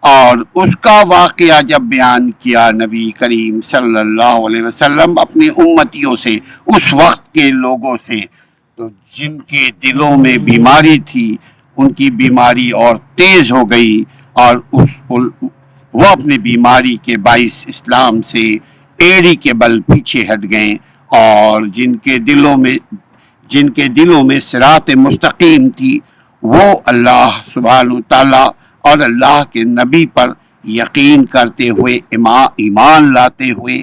اور اس کا واقعہ جب بیان کیا نبی کریم صلی اللہ علیہ وسلم اپنی امتیوں سے، اس وقت کے لوگوں سے، تو جن کے دلوں میں بیماری تھی ان کی بیماری اور تیز ہو گئی، اور وہ اپنی بیماری کے باعث اسلام سے ایڑی کے بل پیچھے ہٹ گئے، اور جن کے دلوں میں صراط مستقیم تھی وہ اللہ سبحانہ تعالی اور اللہ کے نبی پر یقین کرتے ہوئے، ایمان لاتے ہوئے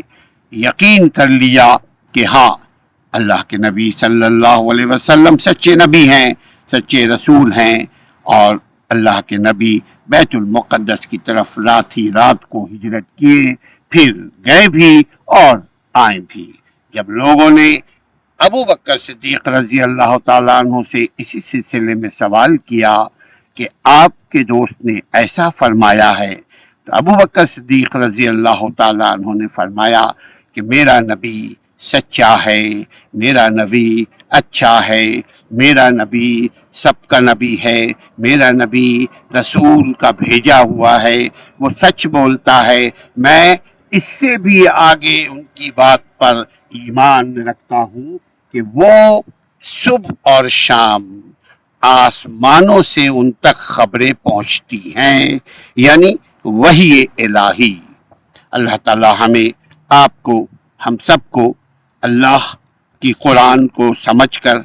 یقین کر لیا کہ ہاں اللہ کے نبی صلی اللہ علیہ وسلم سچے نبی ہیں، سچے رسول ہیں، اور اللہ کے نبی بیت المقدس کی طرف رات کو ہجرت کیے، پھر گئے بھی اور آئے بھی۔ جب لوگوں نے ابو بکر صدیق رضی اللہ تعالیٰ عنہ سے اسی سلسلے میں سوال کیا کہ آپ کے دوست نے ایسا فرمایا ہے، تو ابو بکر صدیق رضی اللہ تعالیٰ عنہ نے فرمایا کہ میرا نبی سچا ہے، میرا نبی اچھا ہے، میرا نبی سب کا نبی ہے، میرا نبی رسول کا بھیجا ہوا ہے، وہ سچ بولتا ہے، میں اس سے بھی آگے ان کی بات پر ایمان رکھتا ہوں کہ وہ صبح اور شام آسمانوں سے ان تک خبریں پہنچتی ہیں، یعنی وحی الہی۔ اللہ تعالی ہمیں، آپ کو، ہم سب کو اللہ کی قرآن کو سمجھ کر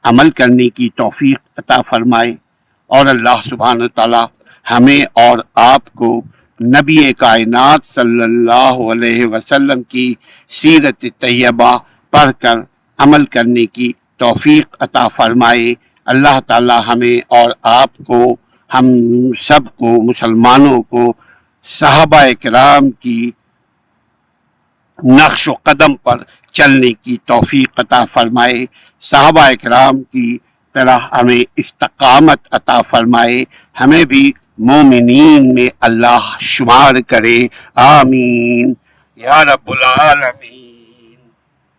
عمل کرنے کی توفیق عطا فرمائے، اور اللہ سبحانہ تعالی ہمیں اور آپ کو نبی کائنات صلی اللہ علیہ وسلم کی سیرت طیبہ پڑھ کر عمل کرنے کی توفیق عطا فرمائے۔ اللہ تعالی ہمیں اور آپ کو، ہم سب کو، مسلمانوں کو صحابہ کرام کی نقش و قدم پر چلنے کی توفیق عطا فرمائے، صحابہ کرام کی طرح ہمیں استقامت عطا فرمائے، ہمیں بھی مومنین میں اللہ شمار کرے، آمین یا رب العالمین۔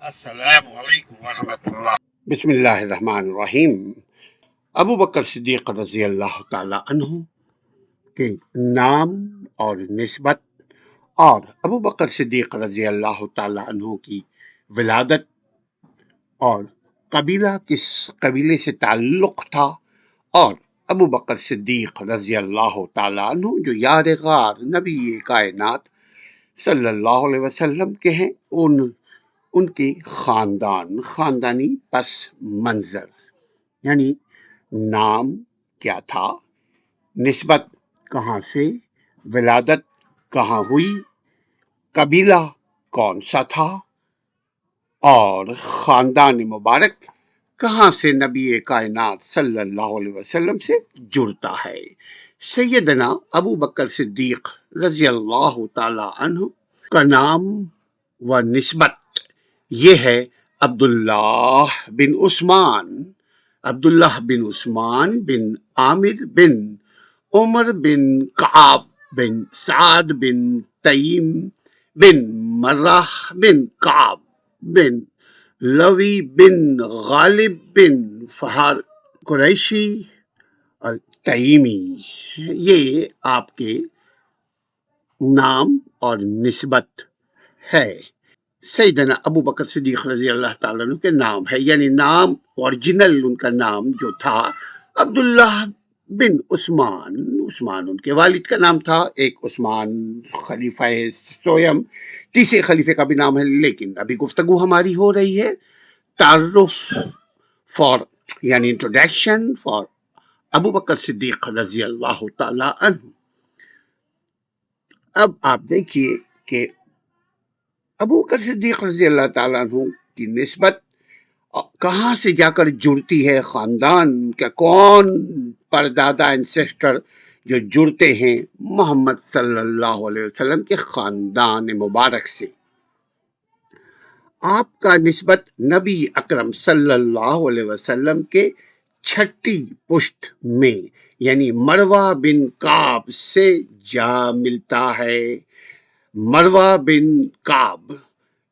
السلام علیکم ورحمۃ اللہ۔ بسم اللہ الرحمن الرحیم۔ ابو بکر صدیق رضی اللہ تعالی عنہ کے نام اور نسبت، اور ابو بکر صدیق رضی اللہ تعالی عنہ کی ولادت اور قبیلہ کس قبیلے سے تعلق تھا، اور ابو بکر صدیق رضی اللہ تعالی عنہ جو یار غار نبی کائنات صلی اللہ علیہ وسلم کے ہیں، ان کے خاندانی پس منظر، یعنی نام کیا تھا، نسبت کہاں سے، ولادت کہاں ہوئی، قبیلہ کون سا تھا، اور خاندان مبارک کہاں سے نبی کائنات صلی اللہ علیہ وسلم سے جڑتا ہے۔ سیدنا ابو بکر صدیق رضی اللہ تعالی عنہ کا نام و نسبت یہ ہے عبداللہ بن عثمان بن عامر بن عمر بن کعب بن سعد بن تیم بن مرہ بن کعب بن لوی بن غالب بن فہر قریشی اور تیمی، یہ آپ کے نام اور نسبت ہے۔ سیدنا ابو بکر صدیق رضی اللہ تعالیٰ عنہ کے نام ہے، یعنی نام اوریجنل ان کا نام جو تھا عبداللہ بن عثمان ان کے والد کا نام تھا، ایک عثمان خلیفہ سویم، تیسرے خلیفے کا بھی نام ہے، لیکن ابھی گفتگو ہماری ہو رہی ہے تعارف یعنی انٹروڈکشن فار ابو بکر صدیق رضی اللہ تعالی عنہ۔ اب آپ دیکھیے کہ ابو بکر صدیق رضی اللہ تعالیٰ عنہ کی نسبت کہاں سے جا کر جڑتی ہے، خاندان کا کون پردادا انسیسٹر جو جڑتے ہیں محمد صلی اللہ علیہ وسلم کے خاندان مبارک سے۔ آپ کا نسبت نبی اکرم صلی اللہ علیہ وسلم کے چھٹی پشت میں، یعنی مروہ بن کعب سے جا ملتا ہے۔ مروہ بن کعب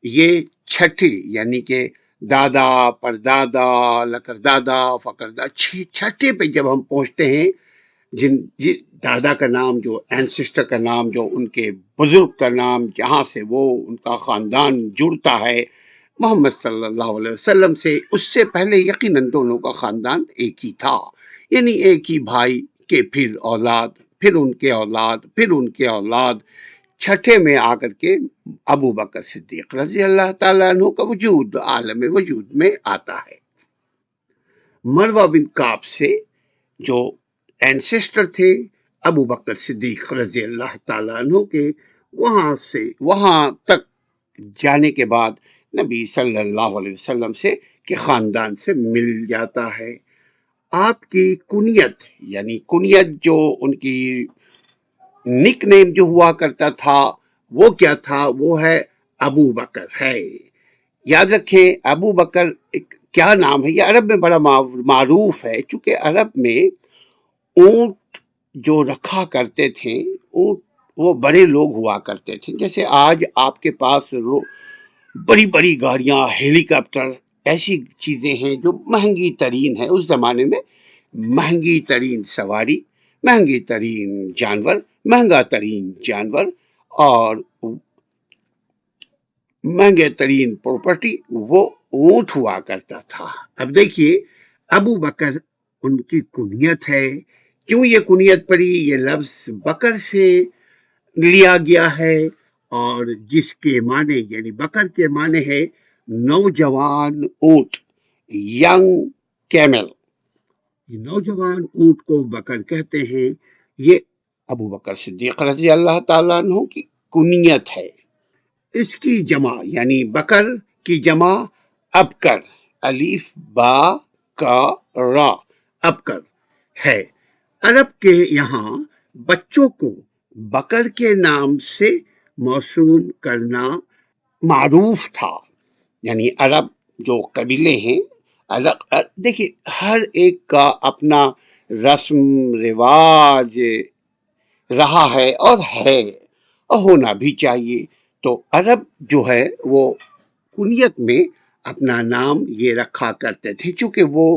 یہ چھٹی، یعنی کہ دادا پردادا لکردادا فکردادا، چھٹے پہ جب ہم پہنچتے ہیں، دادا کا نام جو اینسسٹر کا نام جو ان کے بزرگ کا نام جہاں سے وہ ان کا خاندان جڑتا ہے محمد صلی اللہ علیہ وسلم سے، اس سے پہلے یقیناً دونوں کا خاندان ایک ہی تھا، یعنی ایک ہی بھائی کے پھر اولاد، پھر ان کے اولاد، پھر ان کے اولاد، چھٹے میں آ کر کے ابو بکر صدیق رضی اللہ تعالیٰ عنہ کا وجود عالم وجود میں آتا ہے۔ مروہ بن کعب سے جو اینسسٹر تھے ابو بکر صدیق رضی اللہ تعالیٰ عنہ کے، وہاں تک جانے کے بعد نبی صلی اللہ علیہ وسلم سے کے خاندان سے مل جاتا ہے۔ آپ کی کنیت، یعنی کنیت جو ان کی نک نیم جو ہوا کرتا تھا وہ کیا تھا، وہ ہے ابو بکر ہے، یاد رکھیں ابو بکر کیا نام ہے، یہ عرب میں بڑا معروف ہے، چونکہ عرب میں اونٹ جو رکھا کرتے تھے، اونٹ وہ بڑے لوگ ہوا کرتے تھے. جیسے آج آپ کے پاس بڑی بڑی گاڑیاں، ہیلی کاپٹر، ایسی چیزیں ہیں جو مہنگی ترین ہے. اس زمانے میں مہنگی ترین سواری، مہنگی ترین جانور، مہنگا ترین جانور اور مہنگے ترین پراپرٹی وہ اونٹ ہوا کرتا تھا. اب دیکھیے ابو بکر ان کی کنیت ہے. کیوں یہ کنیت پڑی؟ یہ لفظ بکر سے لیا گیا ہے، اور جس کے معنی یعنی بکر کے معنی ہے نوجوان اونٹ، ینگ کیمل. نوجوان اونٹ کو بکر کہتے ہیں. یہ ابو بکر صدیق رضی اللہ تعالیٰ عنہ کی کنیت ہے. اس کی جمع یعنی بکر کی جمع ابکر، الف با کا را، ابکر ہے. عرب کے یہاں بچوں کو بکر کے نام سے موسوم کرنا معروف تھا. یعنی عرب جو قبیلے ہیں، دیکھیے ہر ایک کا اپنا رسم رواج رہا ہے اور ہونا بھی چاہیے. تو عرب جو ہے وہ کنیت میں اپنا نام یہ رکھا کرتے تھے، چونکہ وہ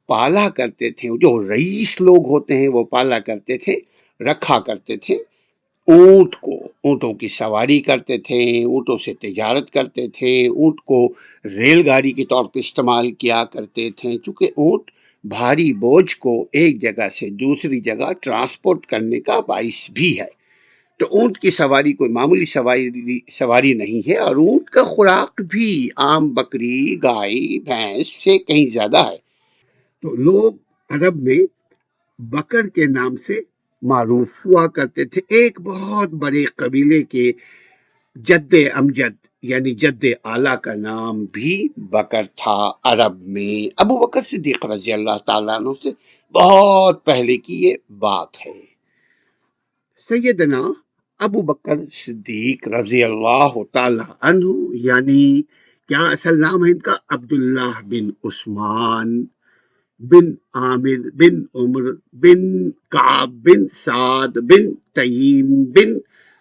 پالا کرتے تھے، جو رئیس لوگ ہوتے ہیں وہ پالا کرتے تھے، رکھا کرتے تھے اونٹ کو. اونٹوں کی سواری کرتے تھے، اونٹوں سے تجارت کرتے تھے، اونٹ کو ریل گاڑی کے طور پہ استعمال کیا کرتے تھے، چونکہ اونٹ بھاری بوجھ کو ایک جگہ سے دوسری جگہ ٹرانسپورٹ کرنے کا باعث بھی ہے. تو اونٹ کی سواری کوئی معمولی سواری نہیں ہے، اور اونٹ کا خوراک بھی عام بکری، گائے، بھینس سے کہیں زیادہ ہے. تو لوگ عرب میں بکر کے نام سے معروف ہوا کرتے تھے. ایک بہت بڑے قبیلے کے جد امجد یعنی جد اعلیٰ کا نام بھی بکر تھا عرب میں. ابو بکر صدیق رضی اللہ تعالیٰ عنہ سے بہت پہلے کی یہ بات ہے. سیدنا ابو بکر صدیق رضی اللہ تعالی عنہ یعنی کیا اصل نام ہے ان کا؟ عبداللہ بن عثمان بن عامر بن عمر بن کعب بن سعد بن تیم بن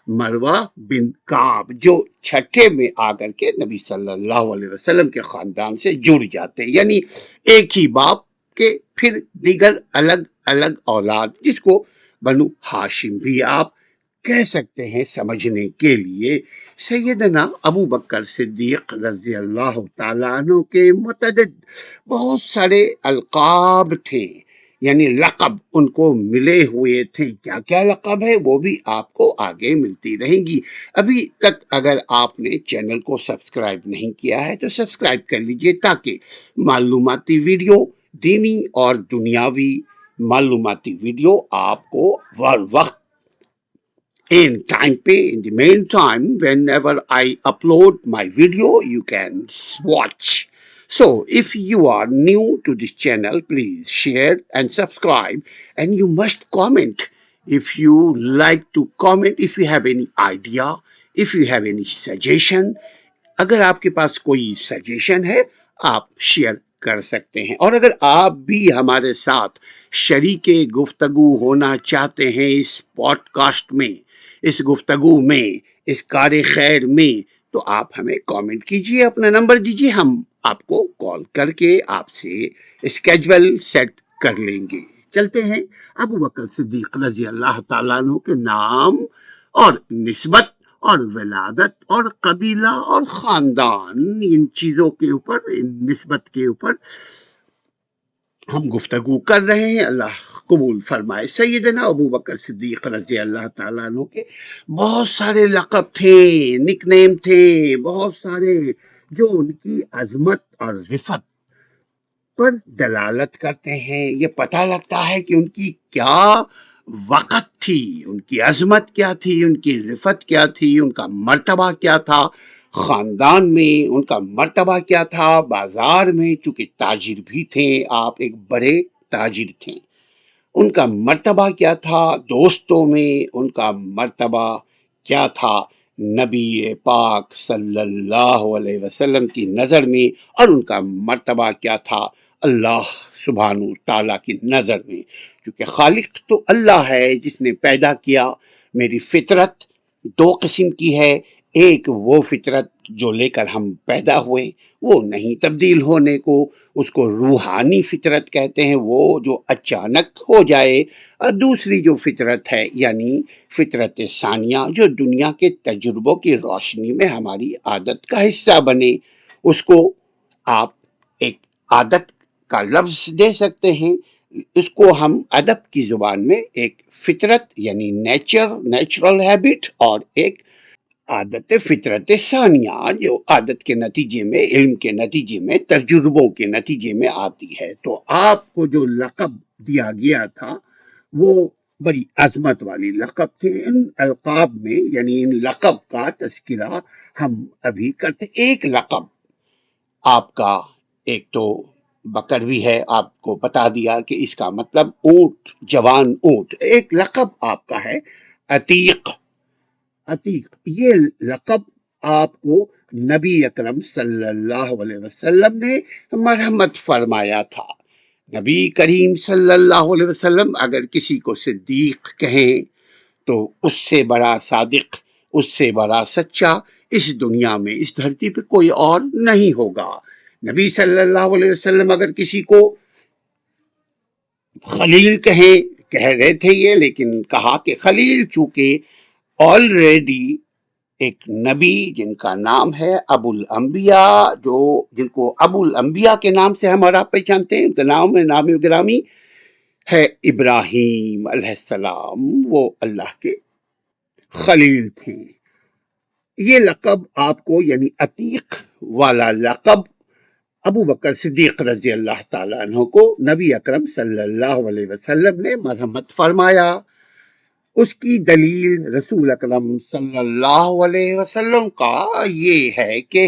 مروہ بن کعب، جو چھٹے میں آ کر کے نبی صلی اللہ علیہ وسلم کے خاندان سے جڑ جاتے، یعنی ایک ہی باپ کے پھر دیگر الگ الگ اولاد، جس کو بنو ہاشم بھی آپ کہہ سکتے ہیں سمجھنے کے لیے. سیدنا ابو بکر صدیق رضی اللہ تعالیٰ عنہ کے متعدد بہت سارے القاب تھے، یعنی لقب ان کو ملے ہوئے تھے. کیا کیا لقب ہے وہ بھی آپ کو آگے ملتی رہیں گی. ابھی تک اگر آپ نے چینل کو سبسکرائب نہیں کیا ہے تو سبسکرائب کر لیجئے، تاکہ معلوماتی ویڈیو، دینی اور دنیاوی معلوماتی ویڈیو آپ کو وقت in time pay. In the meantime, whenever I upload my video, you can watch. So if you are new to this channel, please share and subscribe, and you must comment. If you like to comment, if you have any idea, if you have any suggestion, اگر آپ کے پاس کوئی suggestion ہے آپ share کر سکتے ہیں. اور اگر آپ بھی ہمارے ساتھ شریک گفتگو ہونا چاہتے ہیں اس پوڈ کاسٹ میں، اس گفتگو میں، اس کار خیر میں، تو آپ ہمیں کامنٹ کیجئے، اپنا نمبر دیجئے، ہم آپ کو کال کر کے آپ سے اسکیجول سیٹ کر لیں گے. چلتے ہیں ابو بکر صدیق رضی اللہ تعالیٰ عنہ کے نام اور نسبت اور ولادت اور قبیلہ اور خاندان، ان چیزوں کے اوپر، ان نسبت کے اوپر ہم گفتگو کر رہے ہیں. اللہ قبول فرمائے. سیدنا ابو بکر صدیق رضی اللہ تعالیٰ عنہ کے بہت سارے لقب تھے، نک نیم تھے، بہت سارے، جو ان کی عظمت اور رفت پر دلالت کرتے ہیں. یہ پتہ لگتا ہے کہ ان کی کیا وقت تھی، ان کی عظمت کیا تھی، ان کی رفت کیا تھی، ان کا مرتبہ کیا تھا خاندان میں، ان کا مرتبہ کیا تھا بازار میں. چونکہ تاجر بھی تھے، آپ ایک بڑے تاجر تھے، ان کا مرتبہ کیا تھا دوستوں میں، ان کا مرتبہ کیا تھا نبی پاک صلی اللہ علیہ وسلم کی نظر میں، اور ان کا مرتبہ کیا تھا اللہ سبحانہ تعالیٰ کی نظر میں، کیونکہ خالق تو اللہ ہے جس نے پیدا کیا۔ میری فطرت دو قسم کی ہے، ایک وہ فطرت جو لے کر ہم پیدا ہوئے، وہ نہیں تبدیل ہونے کو، اس کو روحانی فطرت کہتے ہیں، وہ جو اچانک ہو جائے، اور دوسری جو فطرت ہے یعنی فطرت ثانیہ جو دنیا کے تجربوں کی روشنی میں ہماری عادت کا حصہ بنے، اس کو آپ ایک عادت کا لفظ دے سکتے ہیں، اس کو ہم ادب کی زبان میں ایک فطرت یعنی نیچرل ہیبٹ، اور ایک عادت فطرت ثانیہ جو عادت کے نتیجے میں، علم کے نتیجے میں، تجربوں کے نتیجے میں آتی ہے۔ تو آپ کو جو لقب دیا گیا تھا وہ بڑی عظمت والی لقب تھے۔ ان القاب میں یعنی ان لقب کا تذکرہ ہم ابھی کرتے۔ ایک لقب آپ کا، ایک تو بکروی ہے، آپ کو بتا دیا کہ اس کا مطلب اونٹ، جوان اونٹ۔ ایک لقب آپ کا ہے عتیق۔ عتیق یہ لقب آپ کو نبی اکرم صلی اللہ علیہ وسلم نے مرحمت فرمایا تھا۔ نبی کریم صلی اللہ علیہ وسلم اگر کسی کو صدیق کہیں تو اس سے بڑا صادق، اس سے بڑا سچا اس دنیا میں، اس دھرتی پہ کوئی اور نہیں ہوگا۔ نبی صلی اللہ علیہ وسلم اگر کسی کو خلیل کہہ رہے تھے یہ، لیکن کہا کہ خلیل چونکہ آلریڈی ایک نبی جن کا نام ہے ابو الانبیاء، جن کو ابو الانبیاء کے نام سے ہمارا پہچانتے ہیں، ان کا نام گرامی ہے ابراہیم علیہ السلام، وہ اللہ کے خلیل تھے۔ یہ لقب آپ کو یعنی عتیق والا لقب ابو بکر صدیق رضی اللہ تعالیٰ عنہ کو نبی اکرم صلی اللہ علیہ وسلم نے مرحمت فرمایا۔ اس کی دلیل رسول اکرم صلی اللہ علیہ وسلم کا یہ ہے کہ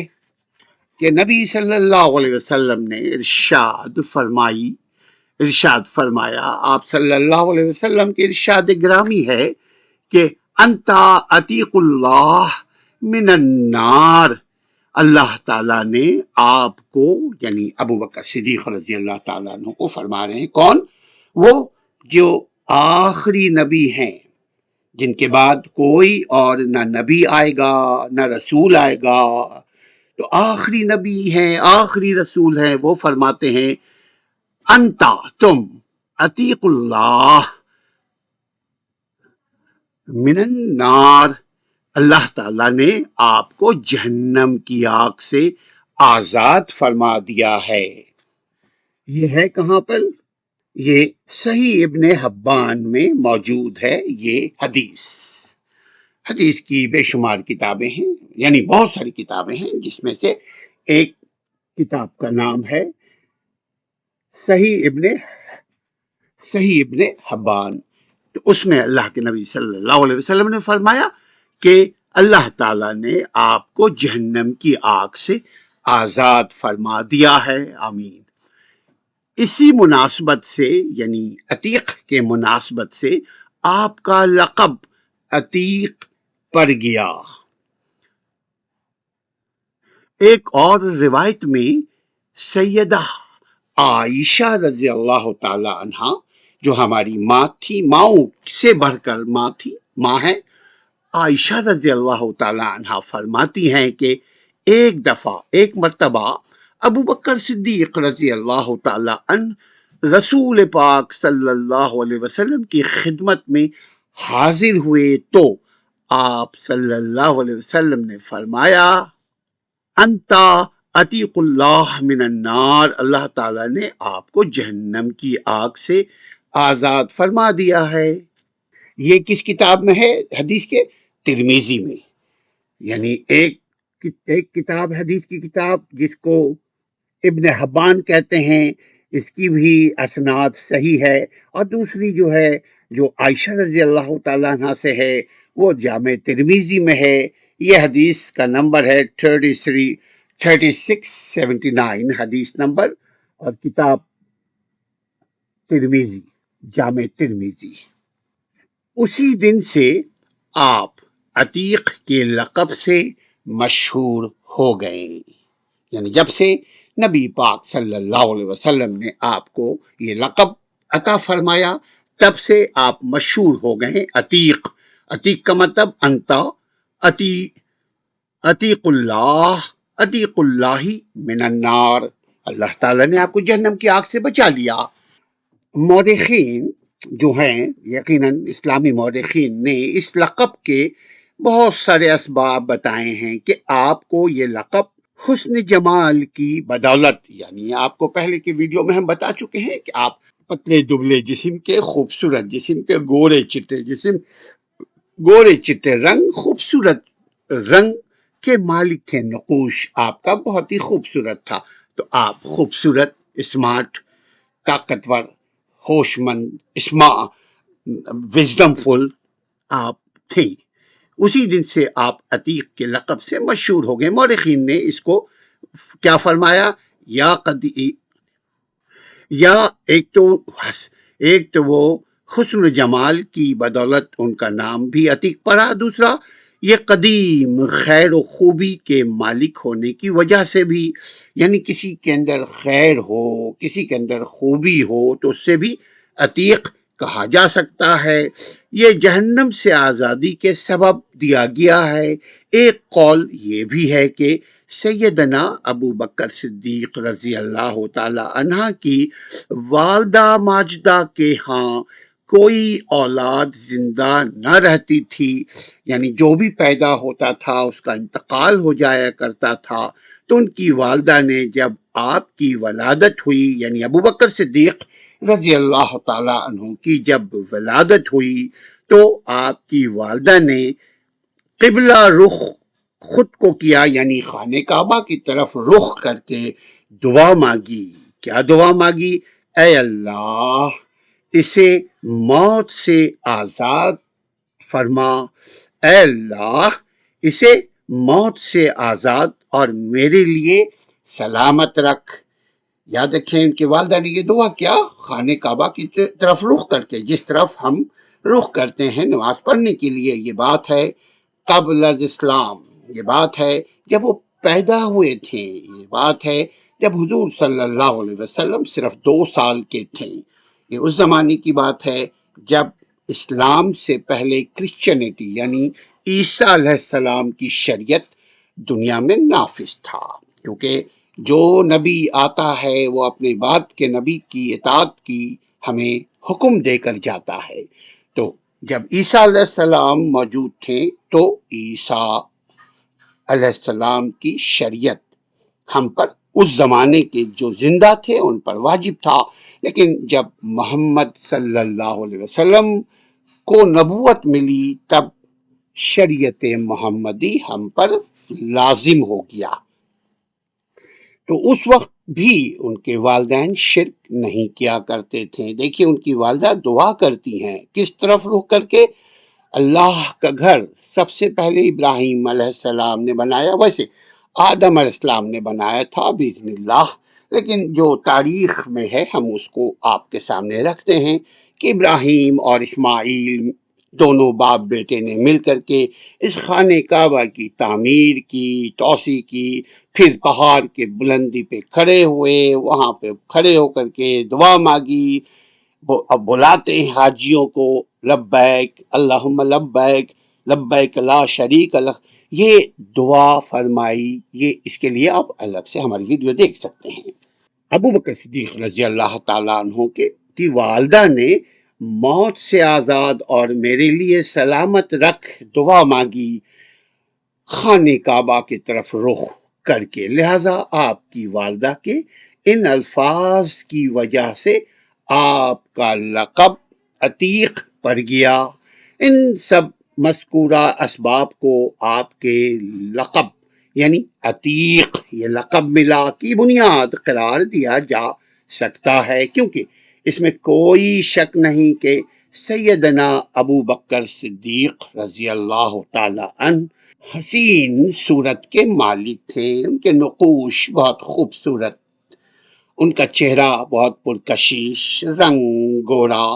نبی صلی اللہ علیہ وسلم نے ارشاد فرمایا، آپ صلی اللہ علیہ وسلم کے ارشاد گرامی ہے کہ انتا عتیق اللہ من النار، اللہ تعالیٰ نے آپ کو یعنی ابو بکر صدیق رضی اللہ تعالیٰ عنہ کو فرما رہے ہیں، کون؟ وہ جو آخری نبی ہیں، جن کے بعد کوئی اور نہ نبی آئے گا نہ رسول آئے گا، تو آخری نبی ہیں، آخری رسول ہیں، وہ فرماتے ہیں انتا تم عتیق اللہ من النار، اللہ تعالیٰ نے آپ کو جہنم کی آگ سے آزاد فرما دیا ہے۔ یہ ہے کہاں پر؟ یہ صحیح ابن حبان میں موجود ہے۔ یہ حدیث کی بے شمار کتابیں ہیں، یعنی بہت ساری کتابیں ہیں، جس میں سے ایک کتاب کا نام ہے صحیح ابن حبان۔ تو اس میں اللہ کے نبی صلی اللہ علیہ وسلم نے فرمایا کہ اللہ تعالیٰ نے آپ کو جہنم کی آگ سے آزاد فرما دیا ہے۔ آمین۔ اسی مناسبت سے یعنی عتیق کے مناسبت سے آپ کا لقب عتیق پڑ گیا۔ ایک اور روایت میں سیدہ عائشہ رضی اللہ تعالی عنہ جو ہماری ماں تھی، ماؤں سے بڑھ کر ماں ہے، عائشہ رضی اللہ تعالی عنہ فرماتی ہیں کہ ایک مرتبہ ابو بکر صدیق رضی اللہ تعالی عنہ رسول پاک صلی اللہ علیہ وسلم کی خدمت میں حاضر ہوئے تو آپ صلی اللہ علیہ وسلم نے فرمایا انتا عتیق اللہ من النار، اللہ تعالیٰ نے آپ کو جہنم کی آگ سے آزاد فرما دیا ہے۔ یہ کس کتاب میں ہے؟ حدیث کے ترمذی میں، یعنی ایک کتاب حدیث کی کتاب جس کو ابن حبان کہتے ہیں، اس کی بھی اسناد صحیح ہے، اور دوسری جو ہے جو عائشہ رضی اللہ تعالیٰ عنہ سے ہے وہ جامع ترمذی میں ہے۔ یہ حدیث کا نمبر ہے 3679 حدیث نمبر، اور کتاب ترمذی، جامع ترمذی۔ اسی دن سے آپ عتیق کے لقب سے مشہور ہو گئے، یعنی جب سے نبی پاک صلی اللہ علیہ وسلم نے آپ کو یہ لقب عطا فرمایا تب سے آپ مشہور ہو گئے عتیق۔ عتیق کا مطلب انتا عتیق اللہ من النار، اللہ تعالیٰ نے آپ کو جہنم کی آگ سے بچا لیا۔ مورخین جو ہیں، یقیناً اسلامی مورخین نے اس لقب کے بہت سارے اسباب بتائے ہیں کہ آپ کو یہ لقب حسن جمال کی بدولت، یعنی آپ کو پہلے کی ویڈیو میں ہم بتا چکے ہیں کہ آپ پتلے دبلے جسم کے، خوبصورت جسم کے، گورے چٹے جسم، گورے چٹے رنگ، خوبصورت رنگ کے مالک تھے۔ نقوش آپ کا بہت ہی خوبصورت تھا، تو آپ خوبصورت، اسمارٹ، طاقتور، ہوش مند، وزڈم فل آپ تھے۔ اسی دن سے آپ عتیق کے لقب سے مشہور ہو گئے۔ مورخین نے اس کو کیا فرمایا، یا ایک تو وہ حسن جمال کی بدولت ان کا نام بھی عتیق پڑا، دوسرا یہ قدیم خیر و خوبی کے مالک ہونے کی وجہ سے بھی، یعنی کسی کے اندر خیر ہو، کسی کے اندر خوبی ہو تو اس سے بھی عتیق کہا جا سکتا ہے۔ یہ جہنم سے آزادی کے سبب دیا گیا ہے۔ ایک قول یہ بھی ہے کہ سیدنا ابو بکر صدیق رضی اللہ تعالی عنہ کی والدہ ماجدہ کے ہاں کوئی اولاد زندہ نہ رہتی تھی، یعنی جو بھی پیدا ہوتا تھا اس کا انتقال ہو جایا کرتا تھا، تو ان کی والدہ نے جب آپ کی ولادت ہوئی، یعنی ابو بکر صدیق رضی اللہ تعالی عنہ کی جب ولادت ہوئی تو آپ کی والدہ نے قبلہ رخ خود کو کیا، یعنی خانہ کعبہ کی طرف رخ کر کے دعا مانگی۔ کیا دعا مانگی؟ اے اللہ اسے موت سے آزاد فرما، اے اللہ اسے موت سے آزاد اور میرے لیے سلامت رکھ۔ یاد رکھیں ان کی والدہ نے یہ دعا کیا خانہ کعبہ کی طرف رخ کر کے، جس طرف ہم رخ کرتے ہیں نماز پڑھنے کے لیے۔ یہ بات ہے قبل از اسلام، یہ بات ہے جب وہ پیدا ہوئے تھے، یہ بات ہے جب حضور صلی اللہ علیہ وسلم صرف 2 سال کے تھے۔ یہ اس زمانے کی بات ہے جب اسلام سے پہلے کرسچینٹی یعنی عیسیٰ علیہ السلام کی شریعت دنیا میں نافذ تھا، کیونکہ جو نبی آتا ہے وہ اپنے بعد کے نبی کی اطاعت کی ہمیں حکم دے کر جاتا ہے۔ تو جب عیسیٰ علیہ السلام موجود تھے تو عیسیٰ علیہ السلام کی شریعت ہم پر اس زمانے کے جو زندہ تھے ان پر واجب تھا، لیکن جب محمد صلی اللہ علیہ وسلم کو نبوت ملی تب شریعت محمدی ہم پر لازم ہو گیا۔ تو اس وقت بھی ان کے والدین شرک نہیں کیا کرتے تھے۔ دیکھیے ان کی والدہ دعا کرتی ہیں کس طرف رخ کر کے، اللہ کا گھر سب سے پہلے ابراہیم علیہ السلام نے بنایا، ویسے آدم علیہ السلام نے بنایا تھا باذن اللہ، لیکن جو تاریخ میں ہے ہم اس کو آپ کے سامنے رکھتے ہیں کہ ابراہیم اور اسماعیل دونوں باپ بیٹے نے مل کر کے اس خانہ کعبہ کی تعمیر کی، توسیع کی، پھر پہاڑ کے بلندی پہ کھڑے ہوئے، وہاں پہ کھڑے ہو کر کے دعا مانگی۔ اب بلاتے ہیں حاجیوں کو، لبیک اللہم لبیک لبیک لا شریک لک، یہ دعا فرمائی۔ یہ اس کے لیے آپ الگ سے ہماری ویڈیو دیکھ سکتے ہیں۔ ابو بکر صدیق رضی اللہ تعالیٰ عنہ کی والدہ نے موت سے آزاد اور میرے لیے سلامت رکھ دعا مانگی خانہ کعبہ کی طرف رخ کر کے، لہذا آپ کی والدہ کے ان الفاظ کی وجہ سے آپ کا لقب عتیق پڑ گیا۔ ان سب مذکورہ اسباب کو آپ کے لقب یعنی عتیق یہ لقب ملا کی بنیاد قرار دیا جا سکتا ہے، کیونکہ اس میں کوئی شک نہیں کہ سیدنا ابو بکر صدیق رضی اللہ تعالی عنہ حسین صورت کے مالک تھے۔ ان کے نقوش بہت خوبصورت، ان کا چہرہ بہت پرکشش، رنگ گورا،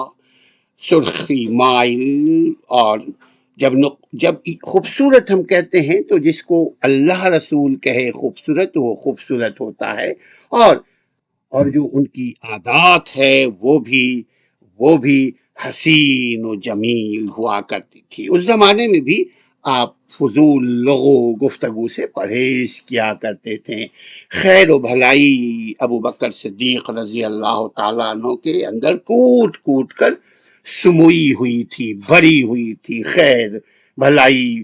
سرخی مائل اور جب خوبصورت ہم کہتے ہیں تو جس کو اللہ رسول کہے خوبصورت وہ خوبصورت ہوتا ہے، اور جو ان کی عادات ہے وہ بھی حسین و جمیل ہوا کرتی تھی۔ اس زمانے میں بھی آپ فضول لغو گفتگو سے پرہیز کیا کرتے تھے۔ خیر و بھلائی ابو بکر صدیق رضی اللہ تعالیٰ عنہ کے اندر کوٹ کوٹ کر سموئی ہوئی تھی، بھری ہوئی تھی۔ خیر بھلائی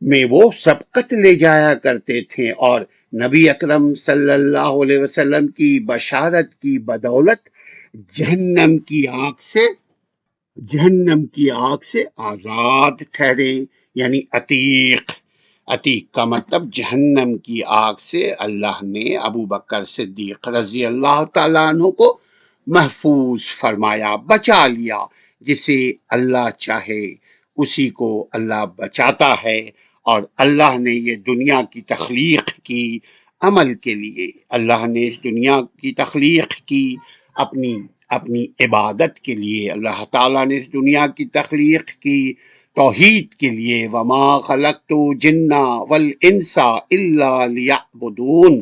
میں وہ سبقت لے جایا کرتے تھے، اور نبی اکرم صلی اللہ علیہ وسلم کی بشارت کی بدولت جہنم کی آگ سے آزاد ٹھہرے، یعنی عتیق کا مطلب جہنم کی آگ سے اللہ نے ابو بکر صدیق رضی اللہ تعالیٰ عنہ کو محفوظ فرمایا، بچا لیا۔ جسے اللہ چاہے اسی کو اللہ بچاتا ہے، اور اللہ نے یہ دنیا کی تخلیق کی عمل کے لیے، اللہ نے اس دنیا کی تخلیق کی اپنی عبادت کے لیے۔ اللہ تعالیٰ نے اس دنیا کی تخلیق کی توحید کے لیے، وما خلقت الجن والانس الا لیعبدون۔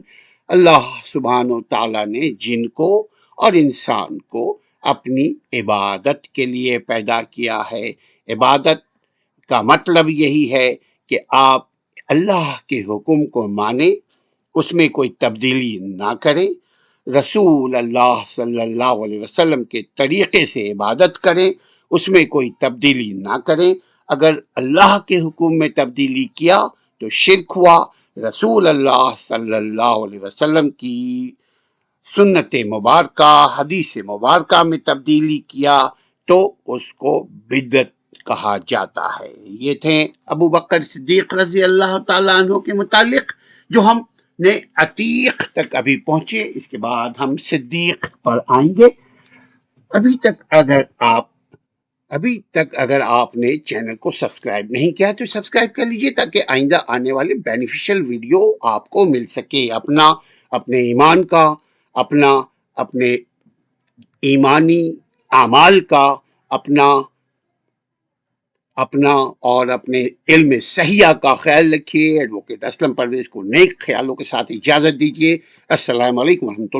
اللہ سبحانہ و تعالیٰ نے جن کو اور انسان کو اپنی عبادت کے لیے پیدا کیا ہے۔ عبادت کا مطلب یہی ہے کہ آپ اللہ کے حکم کو مانیں، اس میں کوئی تبدیلی نہ کریں، رسول اللہ صلی اللہ علیہ وسلم کے طریقے سے عبادت کریں، اس میں کوئی تبدیلی نہ کریں۔ اگر اللہ کے حکم میں تبدیلی کیا تو شرک ہوا، رسول اللہ صلی اللہ علیہ وسلم کی سنت مبارکہ حدیث مبارکہ میں تبدیلی کیا تو اس کو بدعت کہا جاتا ہے۔ یہ تھے ابو بکر صدیق رضی اللہ تعالیٰ عنہ کے متعلق، جو ہم نے عتیق تک ابھی پہنچے، اس کے بعد ہم صدیق پر آئیں گے۔ ابھی تک اگر آپ نے چینل کو سبسکرائب نہیں کیا تو سبسکرائب کر لیجئے، تاکہ آئندہ آنے والے بینیفیشل ویڈیو آپ کو مل سکے۔ اپنے ایمان کا، اپنے ایمانی اعمال کا، اپنا اور اپنے علم صحیحہ کا خیال رکھیے۔ ایڈوکیٹ اسلم پرویز کو نیک خیالوں کے ساتھ اجازت دیجیے۔ السلام علیکم ورحمۃ اللہ۔